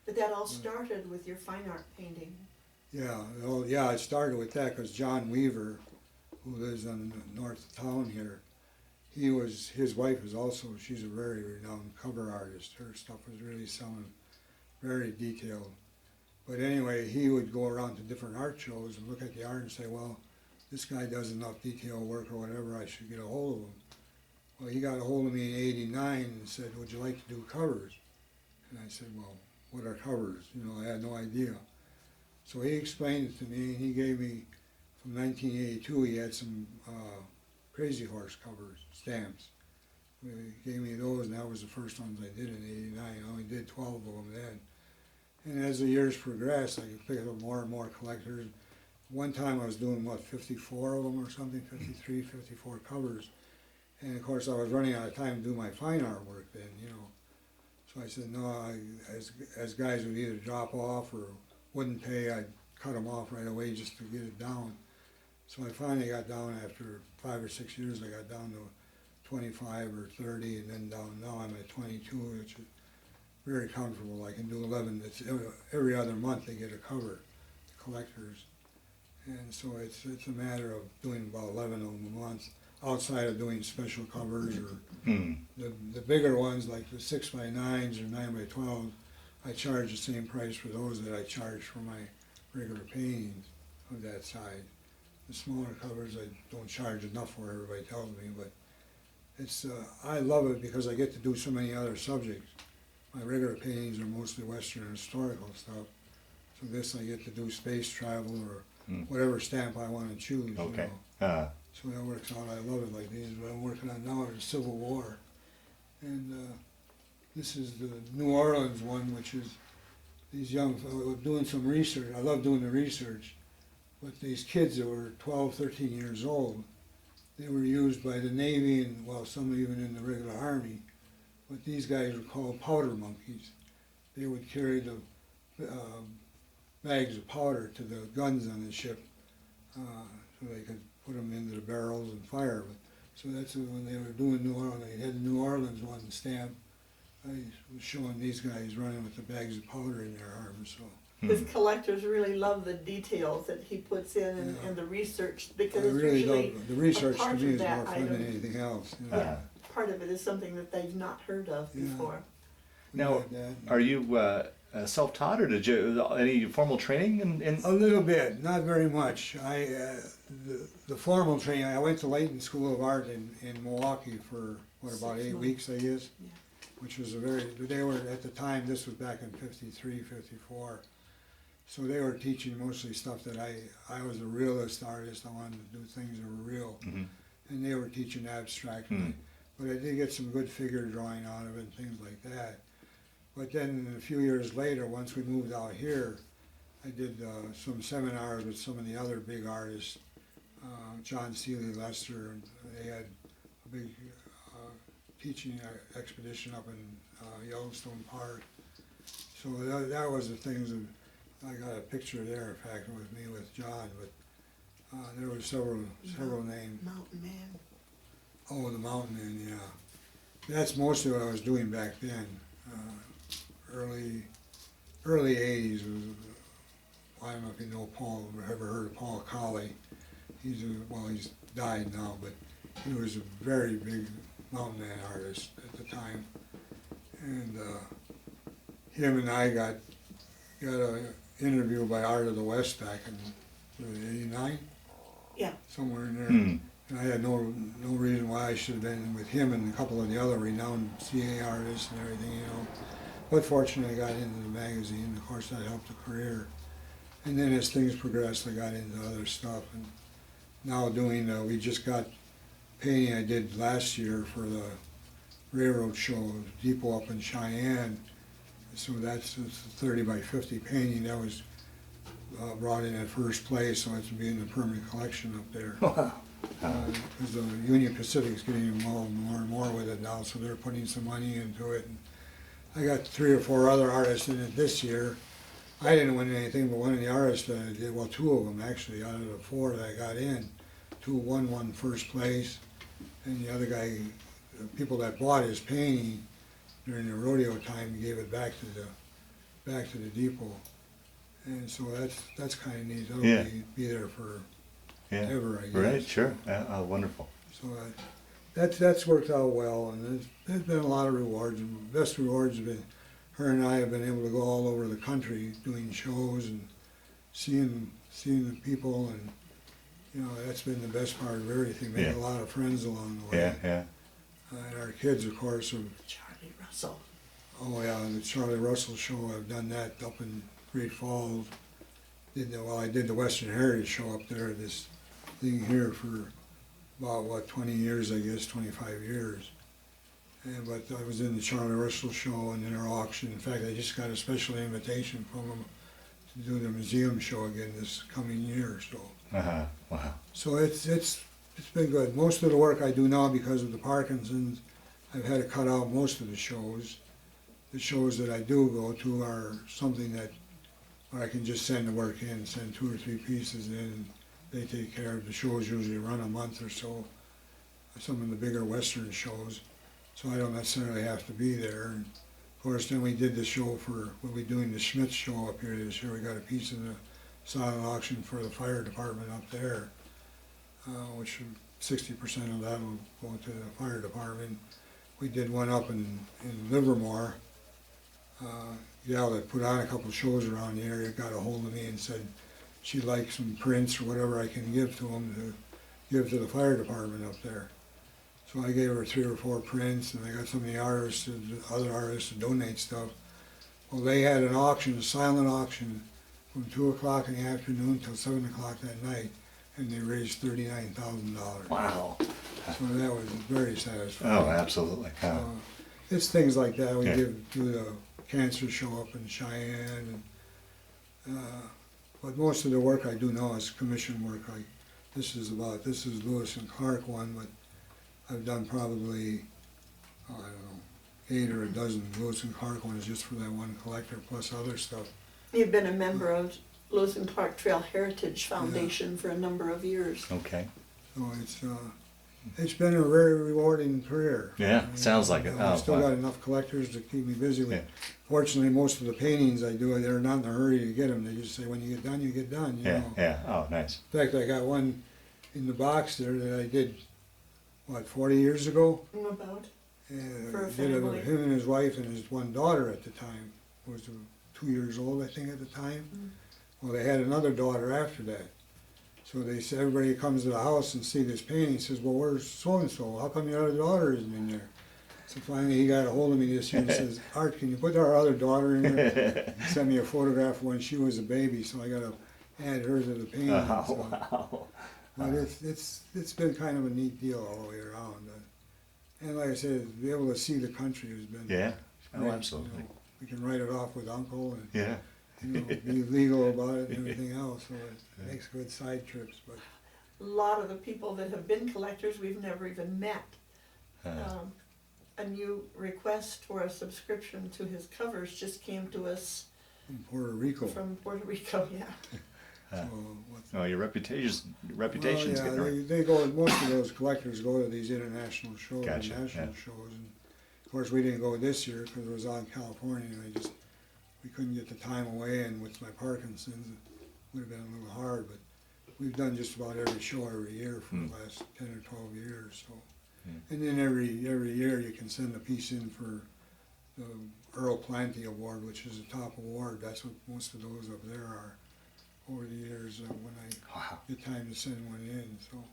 But that all started with your fine art painting. Yeah, well, yeah, it started with that because John Weaver, who lives on the north of town here, his wife is also, she's a very renowned cover artist. Her stuff was really selling, very detailed. But anyway, he would go around to different art shows and look at the art and say, well, this guy does enough detail work or whatever, I should get a hold of him. Well, he got a hold of me in '89 and said, would you like to do covers? And I said, well, what are covers? I had no idea. So he explained it to me, and he gave me, from 1982, he had some Crazy Horse covers, stamps. He gave me those, and that was the first ones I did in '89. I only did 12 of them then. And as the years progressed, I picked up more and more collectors. One time I was doing, 54 of them or something, 53, 54 covers. And of course I was running out of time to do my fine art work then, So I said, no, as guys would either drop off or wouldn't pay, I'd cut them off right away just to get it down. So I finally got down after 5 or 6 years, I got down to 25 or 30, and then now I'm at 22, which is very comfortable. I can do 11, every other month they get a cover, the collectors. And so it's a matter of doing about 11 of them a month, outside of doing special covers or the bigger ones like the 6x9s or 9x12s. I charge the same price for those that I charge for my regular paintings of that size. The smaller covers I don't charge enough for, everybody tells me, but it's I love it because I get to do so many other subjects. My regular paintings are mostly Western historical stuff, so this I get to do space travel or whatever stamp I want to choose. Okay. So that works out. I love it like these. What I'm working on now is the Civil War, and this is the New Orleans one, which is these young, doing some research. I love doing the research. But these kids that were 12, 13 years old, they were used by the Navy and, well, some even in the regular Army. But these guys were called powder monkeys. They would carry the bags of powder to the guns on the ship so they could put them into the barrels and fire them. So that's when they were doing New Orleans. They had the New Orleans one stamp. I was showing these guys running with the bags of powder in their arms. So. His collectors really love the details that he puts in and the research, because I it's really usually love the research. a part To me of is more that fun than item. anything else. You know? Yeah, part of it is something that they've not heard of Yeah. before. We Now, had that. are you self-taught, or did you any formal training? A little bit, not very much. The formal training, I went to Leighton School of Art in Milwaukee for, what, about 6 8 months. weeks, I guess? Yeah. Which was they were, at the time, this was back in 53, 54. So they were teaching mostly stuff that I was a realist artist. I wanted to do things that were real. Mhm. And they were teaching abstract. Mm. But I did get some good figure drawing out of it and things like that. But then a few years later, once we moved out here, I did some seminars with some of the other big artists, John Seeley Lester, and they had a big teaching expedition up in Yellowstone Park. So that was the things that, I got a picture there, in fact, with me with John, but there were several names. Mountain Man. Oh, the Mountain Man, yeah. That's mostly what I was doing back then. Early 80s was, I don't know if you know Paul, ever heard of Paul Colley. He's died now, but he was a very big mountain man artist at the time. And him and I got an interview by Art of the West back in 89, Yeah. somewhere in there. Hmm. And I had no reason why I should have been with him and a couple of the other renowned CA artists and everything, you know. But fortunately, I got into the magazine. Of course, that helped the career. And then as things progressed, I got into other stuff. And now doing, we just got painting I did last year for the railroad show, depot up in Cheyenne. So that's a 30 by 50 painting that was brought in at first place, so it's being a permanent collection up there. Because the Union Pacific's getting involved more and more with it now, so they're putting some money into it. And I got 3 or 4 other artists in it this year. I didn't win anything, but one of the artists that I did, well, 2 of them actually, out of the 4 that I got in, 2 won first place, and the other guy, the people that bought his painting during the rodeo time gave it back to the depot. And so that's kind of neat. That'll Yeah. be there for Yeah. ever, I guess. Right. Sure. Wonderful. So that's worked out well, and there's been a lot of rewards. And the best rewards have been, her and I have been able to go all over the country doing shows and seeing the people, and you know, that's been the best part of everything. Made Yeah. a lot of friends along the way. Yeah. Yeah. And our kids, of course, have, Charlie Russell. oh yeah, the Charlie Russell show, I've done that up in Great Falls. I did the Western Heritage show up there, this thing here for about, 20 years, I guess, 25 years. But I was in the Charlie Russell show and in their auction. In fact, I just got a special invitation from them to do the museum show again this coming year. So, Wow. so it's been good. Most of the work I do now, because of the Parkinson's, I've had to cut out most of the shows. The shows that I do go to are something that where I can just send the work in, send 2 or 3 pieces in, and they take care of the shows. Usually run a month or so. Some of the bigger Western shows, so I don't necessarily have to be there. And of course, then we did the show we'll be doing the Schmidt show up here this year. We got a piece of the silent auction for the fire department up there, which 60% of that will go to the fire department. We did one up in Livermore. Gal that put on a couple shows around the area got a hold of me and said she'd like some prints or whatever I can give to them to give to the fire department up there. So I gave her 3 or 4 prints, and I got some of the artists, other artists to donate stuff. Well, they had an auction, a silent auction, from 2 o'clock in the afternoon till 7 o'clock that night, and they raised $39,000. Wow. So that was very satisfying. Oh, absolutely. It's things like that. We Yeah. do the cancer show up in Cheyenne. But most of the work I do now is commission work. This is Lewis and Clark one, but I've done probably, I don't know, 8 or a dozen Lewis and Clark ones just for that one collector, plus other stuff. You've been a member of Lewis and Clark Trail Heritage Foundation for a number of years. Okay. So it's been a very rewarding career. Yeah, sounds like it. I've still wow. got enough collectors to keep me busy with. Yeah. Fortunately, most of the paintings I do, they're not in a hurry to get them. They just say, when you get done, you get done. You Yeah, know? yeah. Oh, nice. In fact, I got one in the box there that I did, 40 years ago? About? For a I did it family. with him and his wife and his one daughter at the time, who was 2 years old, I think, at the time. Mm. Well, they had another daughter after that. So they said, everybody comes to the house and see this painting, says, well, where's so-and-so? How come your other daughter isn't in there? So finally he got a hold of me this year and says, Art, can you put our other daughter in there? He sent me a photograph when she was a baby, so I gotta add her to the painting. So. Wow. But it's been kind of a neat deal all the way around. And like I said, to be able to see the country has been Yeah. Oh, great, absolutely. You know. We can write it off with Uncle and Yeah. be legal about it and everything else, so it makes good side trips. But A lot of the people that have been collectors we've never even met. A new request for a subscription to his covers just came to us in Puerto Rico, from Puerto Rico, yeah. so Oh, your reputation's well, getting right. they go. Most of those collectors go to these international shows, Gotcha, and national yeah. shows, and of course we didn't go this year because it was out in California, and we couldn't get the time away, and with my Parkinson's, it would have been a little hard. But we've done just about every show every year for the last 10 or 12 years. So, and then every year you can send a piece in for the Earl Planty Award, which is the top award. That's what most of those up there are. Over the years, when I Wow. get time to send one in, so.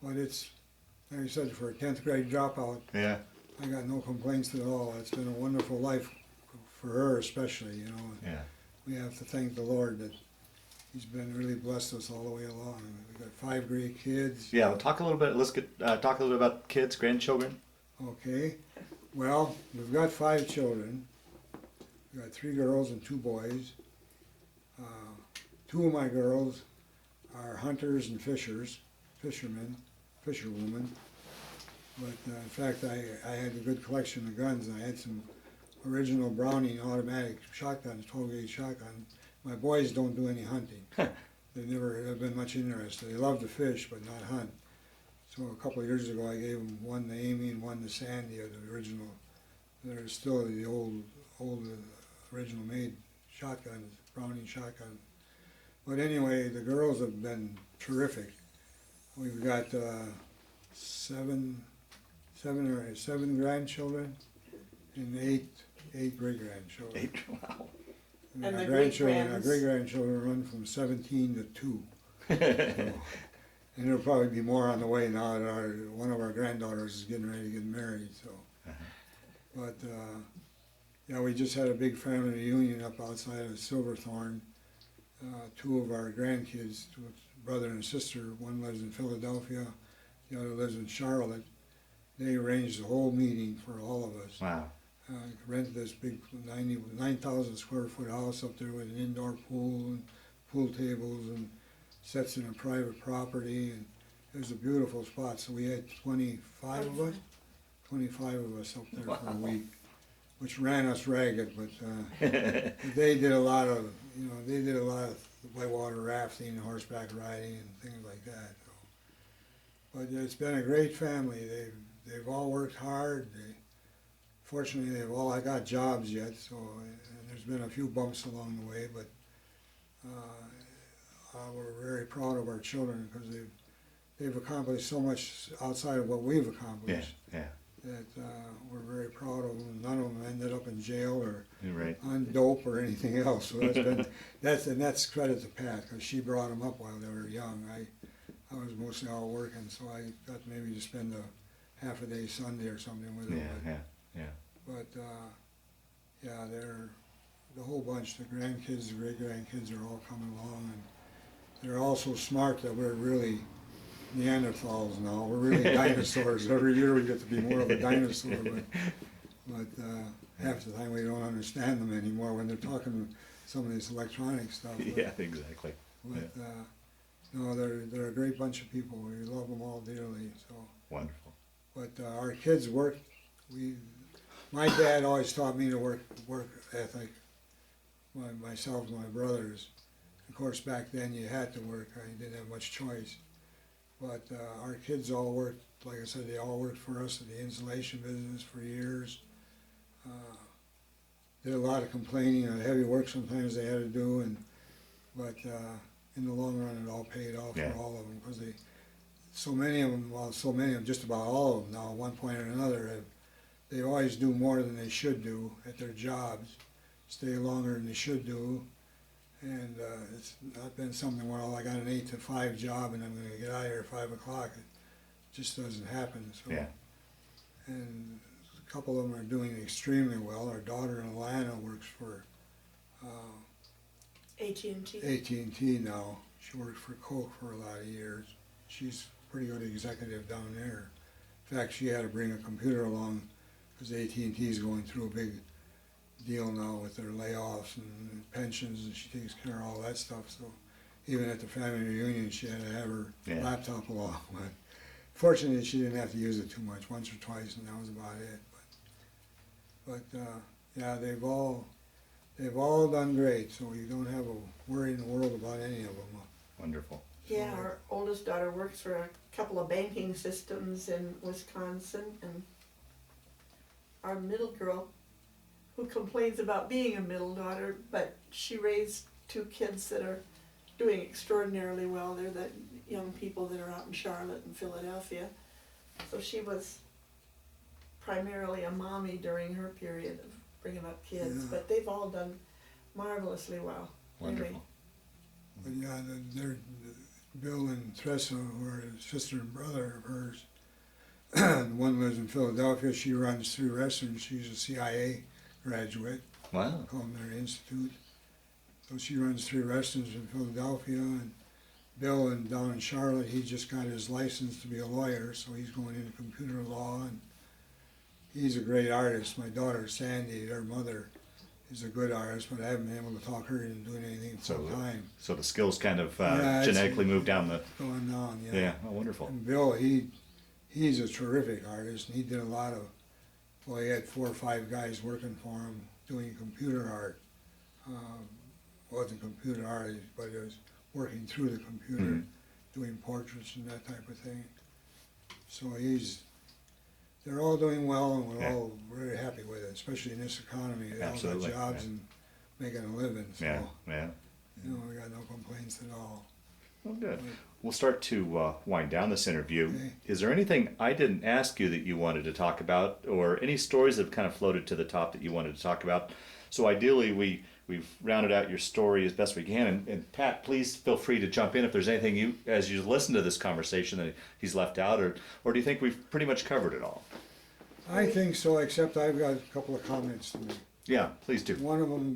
But it's, like I said, for a 10th grade dropout, Yeah. I got no complaints at all. It's been a wonderful life for her especially, you know. Yeah. We have to thank the Lord that He's been really blessed us all the way along. We've got 5 great kids. Yeah. Well, talk a little bit. Let's talk a little bit about kids, grandchildren. Okay. Well, we've got 5 children. We've got 3 girls and 2 boys. 2 of my girls are hunters and fisherwomen. But in fact, I had a good collection of guns. I had some original Browning automatic shotguns, 12-gauge shotguns. My boys don't do any hunting. They never have been much interested. They love to fish, but not hunt. So a couple of years ago, I gave them one to Amy and one to Sandy, of the original. They're still the old original made shotguns, Browning shotguns. But anyway, the girls have been terrific. We've got 7 grandchildren and 8 great-grandchildren. 8. Wow. And our the grandchildren, our great-grands? great-grandchildren run from 17 to 2. And there'll probably be more on the way now that one of our granddaughters is getting ready to get married. So, but yeah, we just had a big family reunion up outside of Silverthorne. 2 of our grandkids, brother and sister, one lives in Philadelphia, the other lives in Charlotte. They arranged the whole meeting for all of us. Wow. Rented this big 9,000 square foot house up there with an indoor pool and pool tables and sets in a private property, and it was a beautiful spot. So we had 25 of us up there for a week, which ran us ragged. But they did a lot of whitewater rafting and horseback riding and things like that. So, but it's been a great family. They've all worked hard. Fortunately, they've all got jobs yet, so and there's been a few bumps along the way, but we're very proud of our children because they've accomplished so much outside of what we've accomplished. Yeah. That we're very proud of them. None of them ended up in jail or You're right. on dope or anything else. So that's credit to Pat because she brought them up while they were young. I was mostly out working, so I got maybe to spend a half a day Sunday or something with them. Yeah. But yeah, they're the whole bunch. The grandkids, the great grandkids are all coming along, and they're all so smart that we're really Neanderthals now. We're really dinosaurs. Every year we get to be more of a dinosaur. But but half the time we don't understand them anymore when they're talking some of this electronic stuff. Yeah, exactly. But no, they're a great bunch of people. We love them all dearly. So, Wonderful. but our kids work. My dad always taught me to work ethic. Myself and my brothers. Of course, back then you had to work. I didn't have much choice. But our kids all worked. Like I said, they all worked for us in the insulation business for years. Did a lot of complaining on heavy work sometimes they had to do, but in the long run it all paid off for all of them, because so many of them, just about all of them now at one point or another, they always do more than they should do at their jobs, stay longer than they should do, and it's not been something where, I got an 8 to 5 job and I'm going to get out of here at 5 o'clock. It just doesn't happen. So, and a couple of them are doing extremely well. Our daughter in Atlanta works for AT&T now. She worked for Coke for a lot of years. She's a pretty good executive down there. In fact, she had to bring a computer along because AT&T is going through a big deal now with their layoffs and pensions, and she takes care of all that stuff. So even at the family reunion, she had to have her laptop along. But fortunately, she didn't have to use it too much, once or twice, and that was about it. But yeah, they've all done great. So you don't have a worry in the world about any of them. Wonderful. Yeah, our oldest daughter works for a couple of banking systems in Wisconsin, and our middle girl, who complains about being a middle daughter, but she raised 2 kids that are doing extraordinarily well. They're the young people that are out in Charlotte and Philadelphia. So she was primarily a mommy during her period of bringing up kids, but they've all done marvelously well. Wonderful. Really. But yeah, they're Bill and Tressa, who are a sister and brother of hers. One lives in Philadelphia. She runs 3 restaurants. She's a CIA graduate. Wow. Culinary Institute. So she runs 3 restaurants in Philadelphia. And Bill, and down in Charlotte, he just got his license to be a lawyer, so he's going into computer law. And he's a great artist. My daughter Sandy, her mother, is a good artist, but I haven't been able to talk her into doing anything full time. So the skills kind of genetically moved down the... Going down, yeah. Yeah, oh, wonderful. And Bill, he's a terrific artist, and he did a lot of, well, he had 4 or 5 guys working for him doing computer art. Wasn't computer art, but it was working through the computer, doing portraits and that type of thing. So they're all doing well, and we're all very happy with it, especially in this economy. They all got jobs and making a living. So, you know, we got no complaints at all. Well, good. We'll start to wind down this interview. Okay. Is there anything I didn't ask you that you wanted to talk about, or any stories that have kind of floated to the top that you wanted to talk about? So ideally, we've rounded out your story as best we can. And Pat, please feel free to jump in if there's anything you, as you listen to this conversation, that he's left out, or do you think we've pretty much covered it all? I think so, except I've got a couple of comments to make. Yeah, please do. One of them,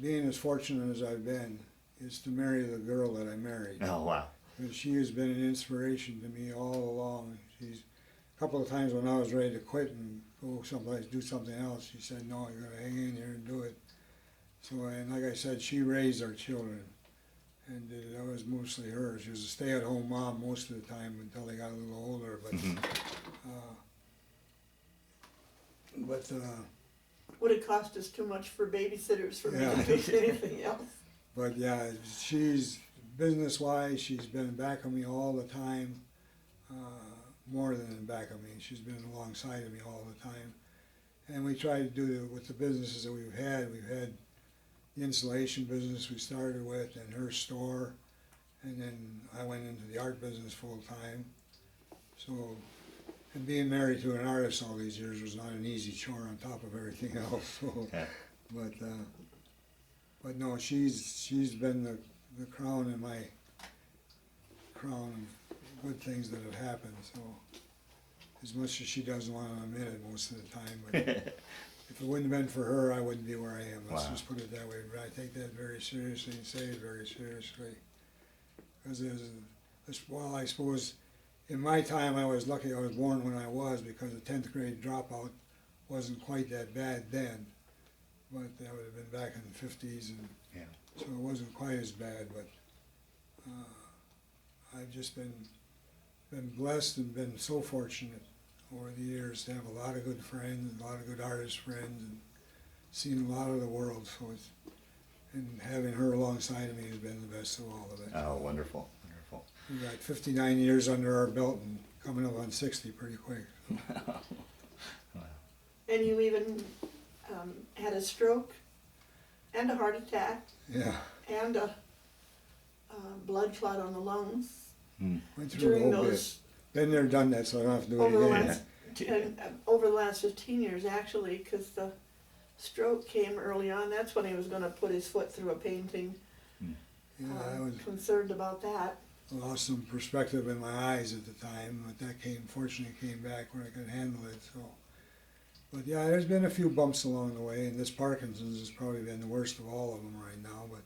being as fortunate as I've been, is to marry the girl that I married. Oh, wow. And she has been an inspiration to me all along. She's a couple of times when I was ready to quit and go someplace, do something else, she said, "No, you're gonna hang in here and do it." So, and like I said, she raised our children, and that was mostly her. She was a stay-at-home mom most of the time until they got a little older. But Would it cost us too much for babysitters for me to do anything else? But yeah, she's business-wise, she's been back of me all the time, more than in back of me. She's been alongside of me all the time. And we try to do it with the businesses that we've had. We've had the insulation business we started with, and her store, and then I went into the art business full-time. So, and being married to an artist all these years was not an easy chore on top of everything else. So, but no, she's been the crown in my crown of good things that have happened. So, as much as she doesn't want to admit it most of the time, but if it wouldn't have been for her, I wouldn't be where I am. Let's just put it that way. But I take that very seriously and say it very seriously. Because well, I suppose in my time I was lucky I was born when I was, because a 10th grade dropout wasn't quite that bad then, but that would have been back in the 50s, and Yeah. so it wasn't quite as bad. But I've just been blessed and been so fortunate over the years to have a lot of good friends, and a lot of good artist friends, and seen a lot of the world. So it's, and having her alongside of me has been the best of all of it. Oh, wonderful, wonderful. We got 59 years under our belt and coming up on 60 pretty quick. And you even had a stroke and a heart attack Yeah, and a blood clot on the lungs went through the during whole bit. those Been there, done that, so I don't have to do it over the again. last and over the last 15 years actually, because the stroke came early on. That's when he was going to put his foot through a painting. Yeah, I was Concerned about that. lost some perspective in my eyes at the time, but that fortunately came back where I could handle it. So, but yeah, there's been a few bumps along the way, and this Parkinson's has probably been the worst of all of them right now. But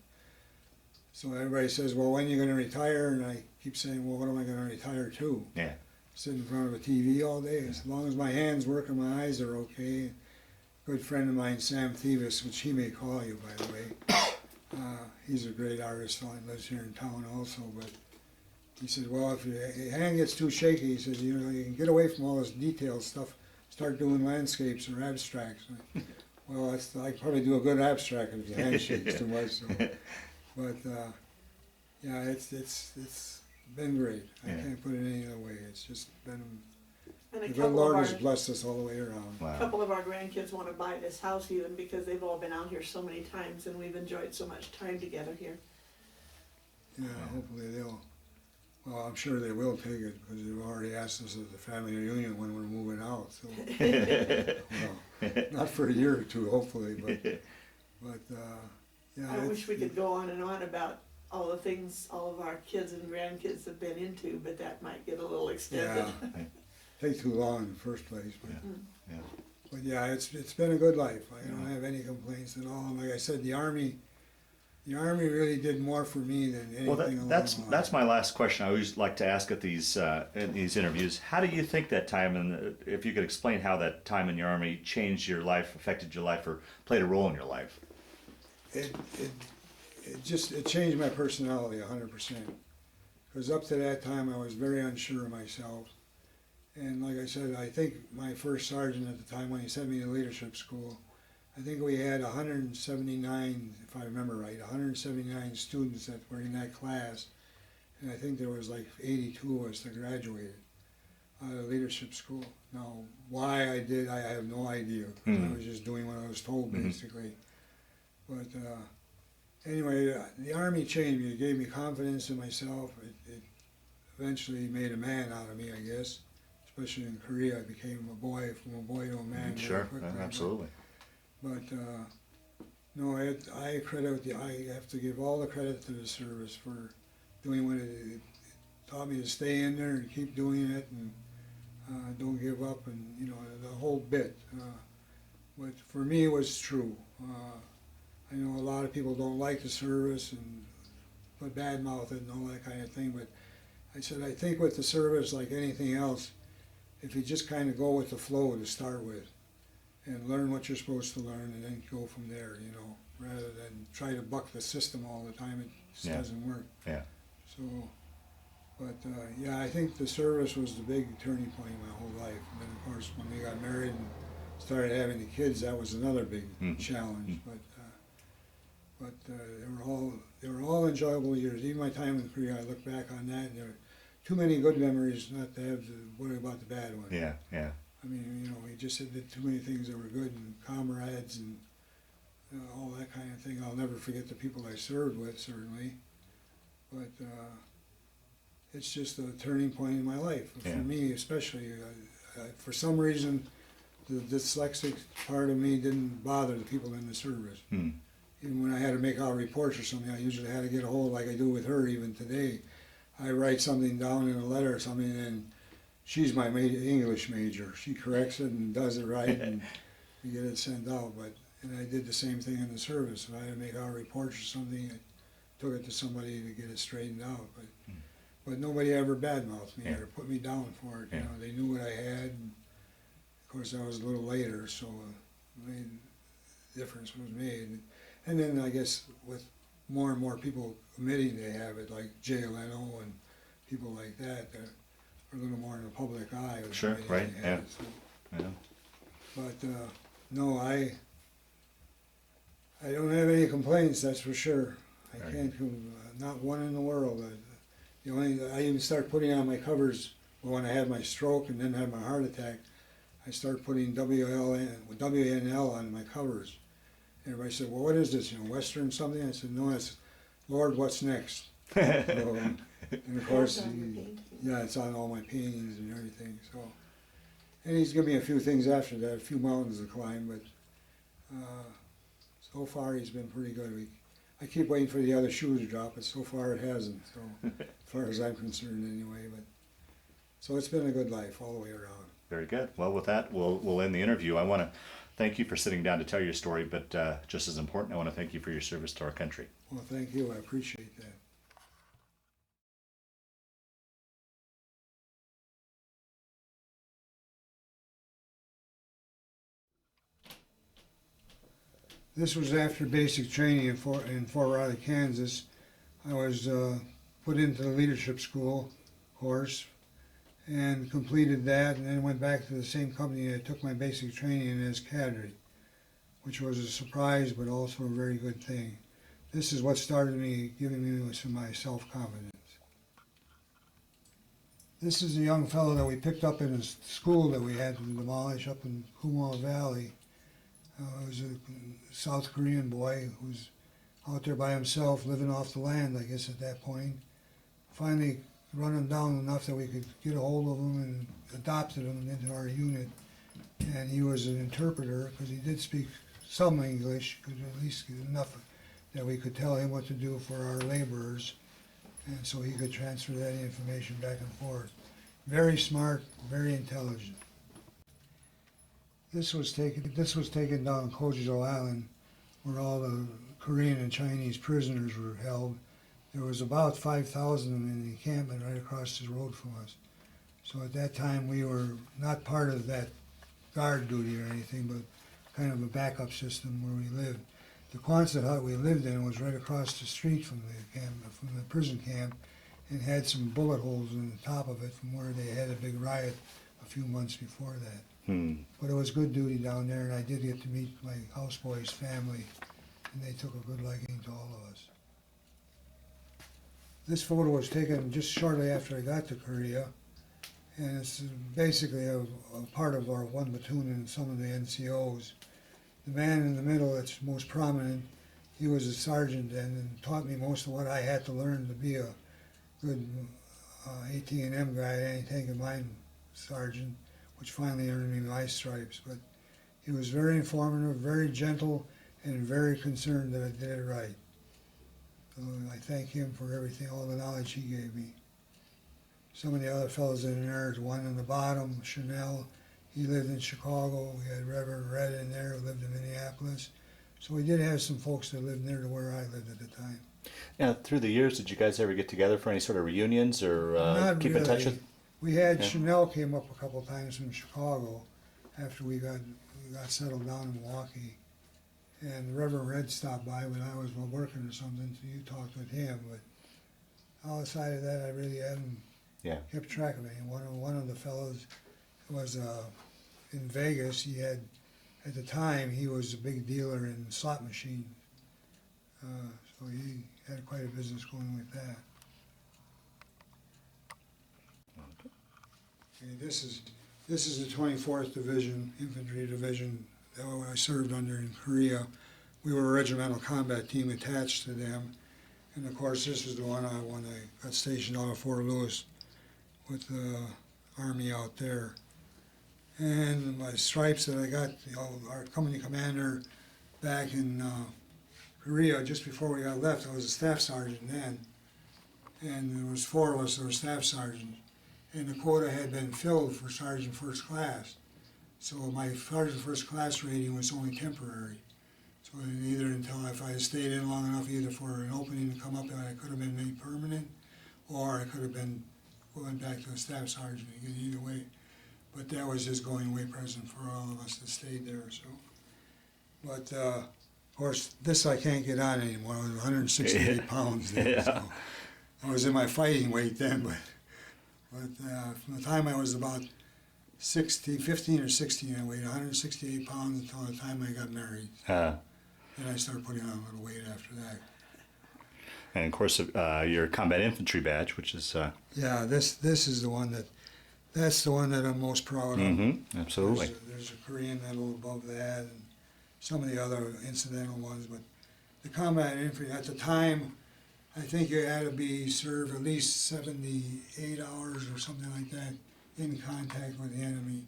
so everybody says, "Well, when are you going to retire?" And I keep saying, "Well, what am I going to retire to?" Yeah. Sit in front of a TV all day. As long as my hands work and my eyes are okay. Good friend of mine, Sam Thievis, which he may call you, by the way. He's a great artist, so he lives here in town also. But he said, "Well, if your hand gets too shaky," he says, "you know, you can get away from all this detailed stuff. Start doing landscapes or abstracts." Well, I probably do a good abstract if the hand shakes too much. So. But yeah, it's been great. I Yeah. can't put it any other way. It's just been, And a the good couple Lord of has blessed us all the way around. Wow. couple of our grandkids want to buy this house even because they've all been out here so many times and we've enjoyed so much time together here. Yeah, hopefully they'll, well, I'm sure they will take it because they've already asked us at the family reunion when we're moving out. So, well, not for a year or two, hopefully, but yeah. I it's- wish we could go on and on about all the things all of our kids and grandkids have been into, but that might get a little extended. Yeah, take too long in the first place. But Yeah. But yeah, it's been a good life. I don't have any complaints at all. And like I said, the Army really did more for me than anything Well, along that's the line. that's my last question. I always like to ask at these in these interviews. How do you think that time, and if you could explain how that time in your army changed your life, affected your life, or played a role in your life? It changed my personality 100%. Because up to that time I was very unsure of myself. And like I said, I think my first sergeant at the time when he sent me to leadership school, I think we had 179, if I remember right, 179 students that were in that class. And I think there was like 82 of us that graduated out of leadership school. Now, why I did, I have no idea. 'Cause I was just doing what I was told, basically. But anyway, the Army changed me. It gave me confidence in myself. It eventually made a man out of me, I guess. Especially in Korea, I became from a boy to a man. very Sure, quickly. absolutely. But no, I have to give all the credit to the service for doing what it taught me to stay in there and keep doing it and don't give up, and you know, the whole bit. But for me, it was true. I know a lot of people don't like the service and put bad mouth it and all that kind of thing, but I said I think with the service, like anything else, if you just kind of go with the flow to start with and learn what you're supposed to learn and then go from there, you know, rather than try to buck the system all the time, it just doesn't work. Yeah. So, but yeah, I think the service was the big turning point in my whole life. And then of course when we got married and started having the kids, that was another big challenge. But they were all enjoyable years. Even my time in Korea, I look back on that, and there are too many good memories not to have to worry about the bad ones. Yeah, yeah. I mean, you know, we just did too many things that were good, and comrades and all that kind of thing. I'll never forget the people I served with, certainly. But it's just a turning point in my life. Yeah. For me, especially, for some reason, the dyslexic part of me didn't bother the people in the service. Even when I had to make out reports or something, I usually had to get a hold, like I do with her even today. I write something down in a letter or something, and she's my English major. She corrects it and does it right, and we get it sent out. And I did the same thing in the service. If I had to make out reports or something, I took it to somebody to get it straightened out. But nobody ever badmouthed me or put me down for it. You know, they knew what I had. And of course, that was a little later, so difference was made. And then I guess with more and more people admitting they have it, like Jay Leno and people like that, that are a little more in the public eye. Sure, right, yeah. So. Yeah. But no, I don't have any complaints, that's for sure. I Right. can't, not one in the world. The only, I even start putting on my covers when I had my stroke and then had my heart attack. I start putting WNL on my covers. Everybody said, well, what is this, Western something? I said, no, it's Lord, what's next? So, and of course, That's on the painting. yeah, it's on all my paintings and everything. So, and he's given me a few things after that, a few mountains to climb, but so far he's been pretty good. I keep waiting for the other shoe to drop, but so far it hasn't. So, as far as I'm concerned, anyway. But so it's been a good life all the way around. Very good. Well, with that, we'll end the interview. I want to thank you for sitting down to tell your story, but just as important, I want to thank you for your service to our country. Well, thank you. I appreciate that. This was after basic training in Fort Riley, Kansas. I was put into the leadership school course and completed that, and then went back to the same company that took my basic training in as cadre, which was a surprise but also a very good thing. This is what started me, giving me some of my self-confidence. This is a young fellow that we picked up in a school that we had to demolish up in Kumo Valley. It was a South Korean boy who was out there by himself, living off the land, I guess, at that point. Finally run him down enough that we could get a hold of him and adopted him into our unit. And he was an interpreter, because he did speak some English, could at least get enough that we could tell him what to do for our laborers. And so he could transfer that information back and forth. Very smart, very intelligent. This was taken down Kojijo Island, where all the Korean and Chinese prisoners were held. There was about 5,000 in the encampment right across the road from us. So at that time we were not part of that guard duty or anything, but kind of a backup system where we lived. The Quonset hut we lived in was right across the street from the prison camp, and had some bullet holes in the top of it from where they had a big riot a few months before that. But it was good duty down there, and I did get to meet my houseboy's family, and they took a good liking to all of us. This photo was taken just shortly after I got to Korea, and it's basically a part of our one platoon and some of the NCOs. The man in the middle that's most prominent, he was a sergeant and taught me most of what I had to learn to be a good AT&M guy, anti-tank and mine sergeant, which finally earned me my stripes. But he was very informative, very gentle, and very concerned that I did it right. So I thank him for everything, all the knowledge he gave me. Some of the other fellows in there, one in the bottom, Chanel, he lived in Chicago. We had Reverend Red in there who lived in Minneapolis. So we did have some folks that lived near to where I lived at the time. Now, through the years, did you guys ever get together for any sort of reunions or keep in touch with? We had Chanel came up a couple times from Chicago after we got settled down in Milwaukee. And Reverend Red stopped by when I was working or something, so you talked with him. But outside of that, I really haven't kept track of it. One of the fellows was in Vegas. He had, at the time, he was a big dealer in slot machines. So he had quite a business going with that. Okay, this is the 24th Division, Infantry Division that I served under in Korea. We were a Regimental Combat Team attached to them. And of course, this is the one when I got stationed out of Fort Lewis with the Army out there. And my stripes that I got, our company commander back in Korea, just before we got left, I was a staff sergeant then. And there was 4 of us that were staff sergeants. And the quota had been filled for Sergeant First Class. So my Sergeant First Class rating was only temporary. So either until if I had stayed in long enough, either for an opening to come up, I could have been made permanent, or I could have been going back to a staff sergeant again, either way. but that was just going away present for all of us that stayed there, so. But, of course, this I can't get on anymore. I was 168 pounds then, Yeah. so. I was in my fighting weight then, but from the time I was about 15 or 16, I weighed 168 pounds until the time I got married. Uh, Then I started putting on a little weight after that. and of course, your combat infantry badge, which is Yeah, this is the one that's the one that I'm most proud of. absolutely. There's a Korean medal above that and some of the other incidental ones, but the combat infantry, at the time, I think you had to serve at least 78 hours or something like that in contact with the enemy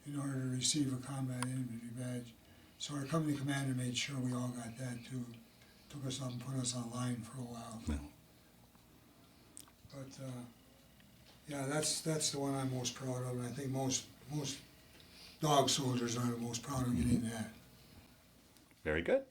in order to receive a combat infantry badge. So our company commander made sure we all got that too. Took us up and put us online for a while. Yeah. But yeah, that's the one I'm most proud of, and I think most dog soldiers are the most proud of getting that. Very good.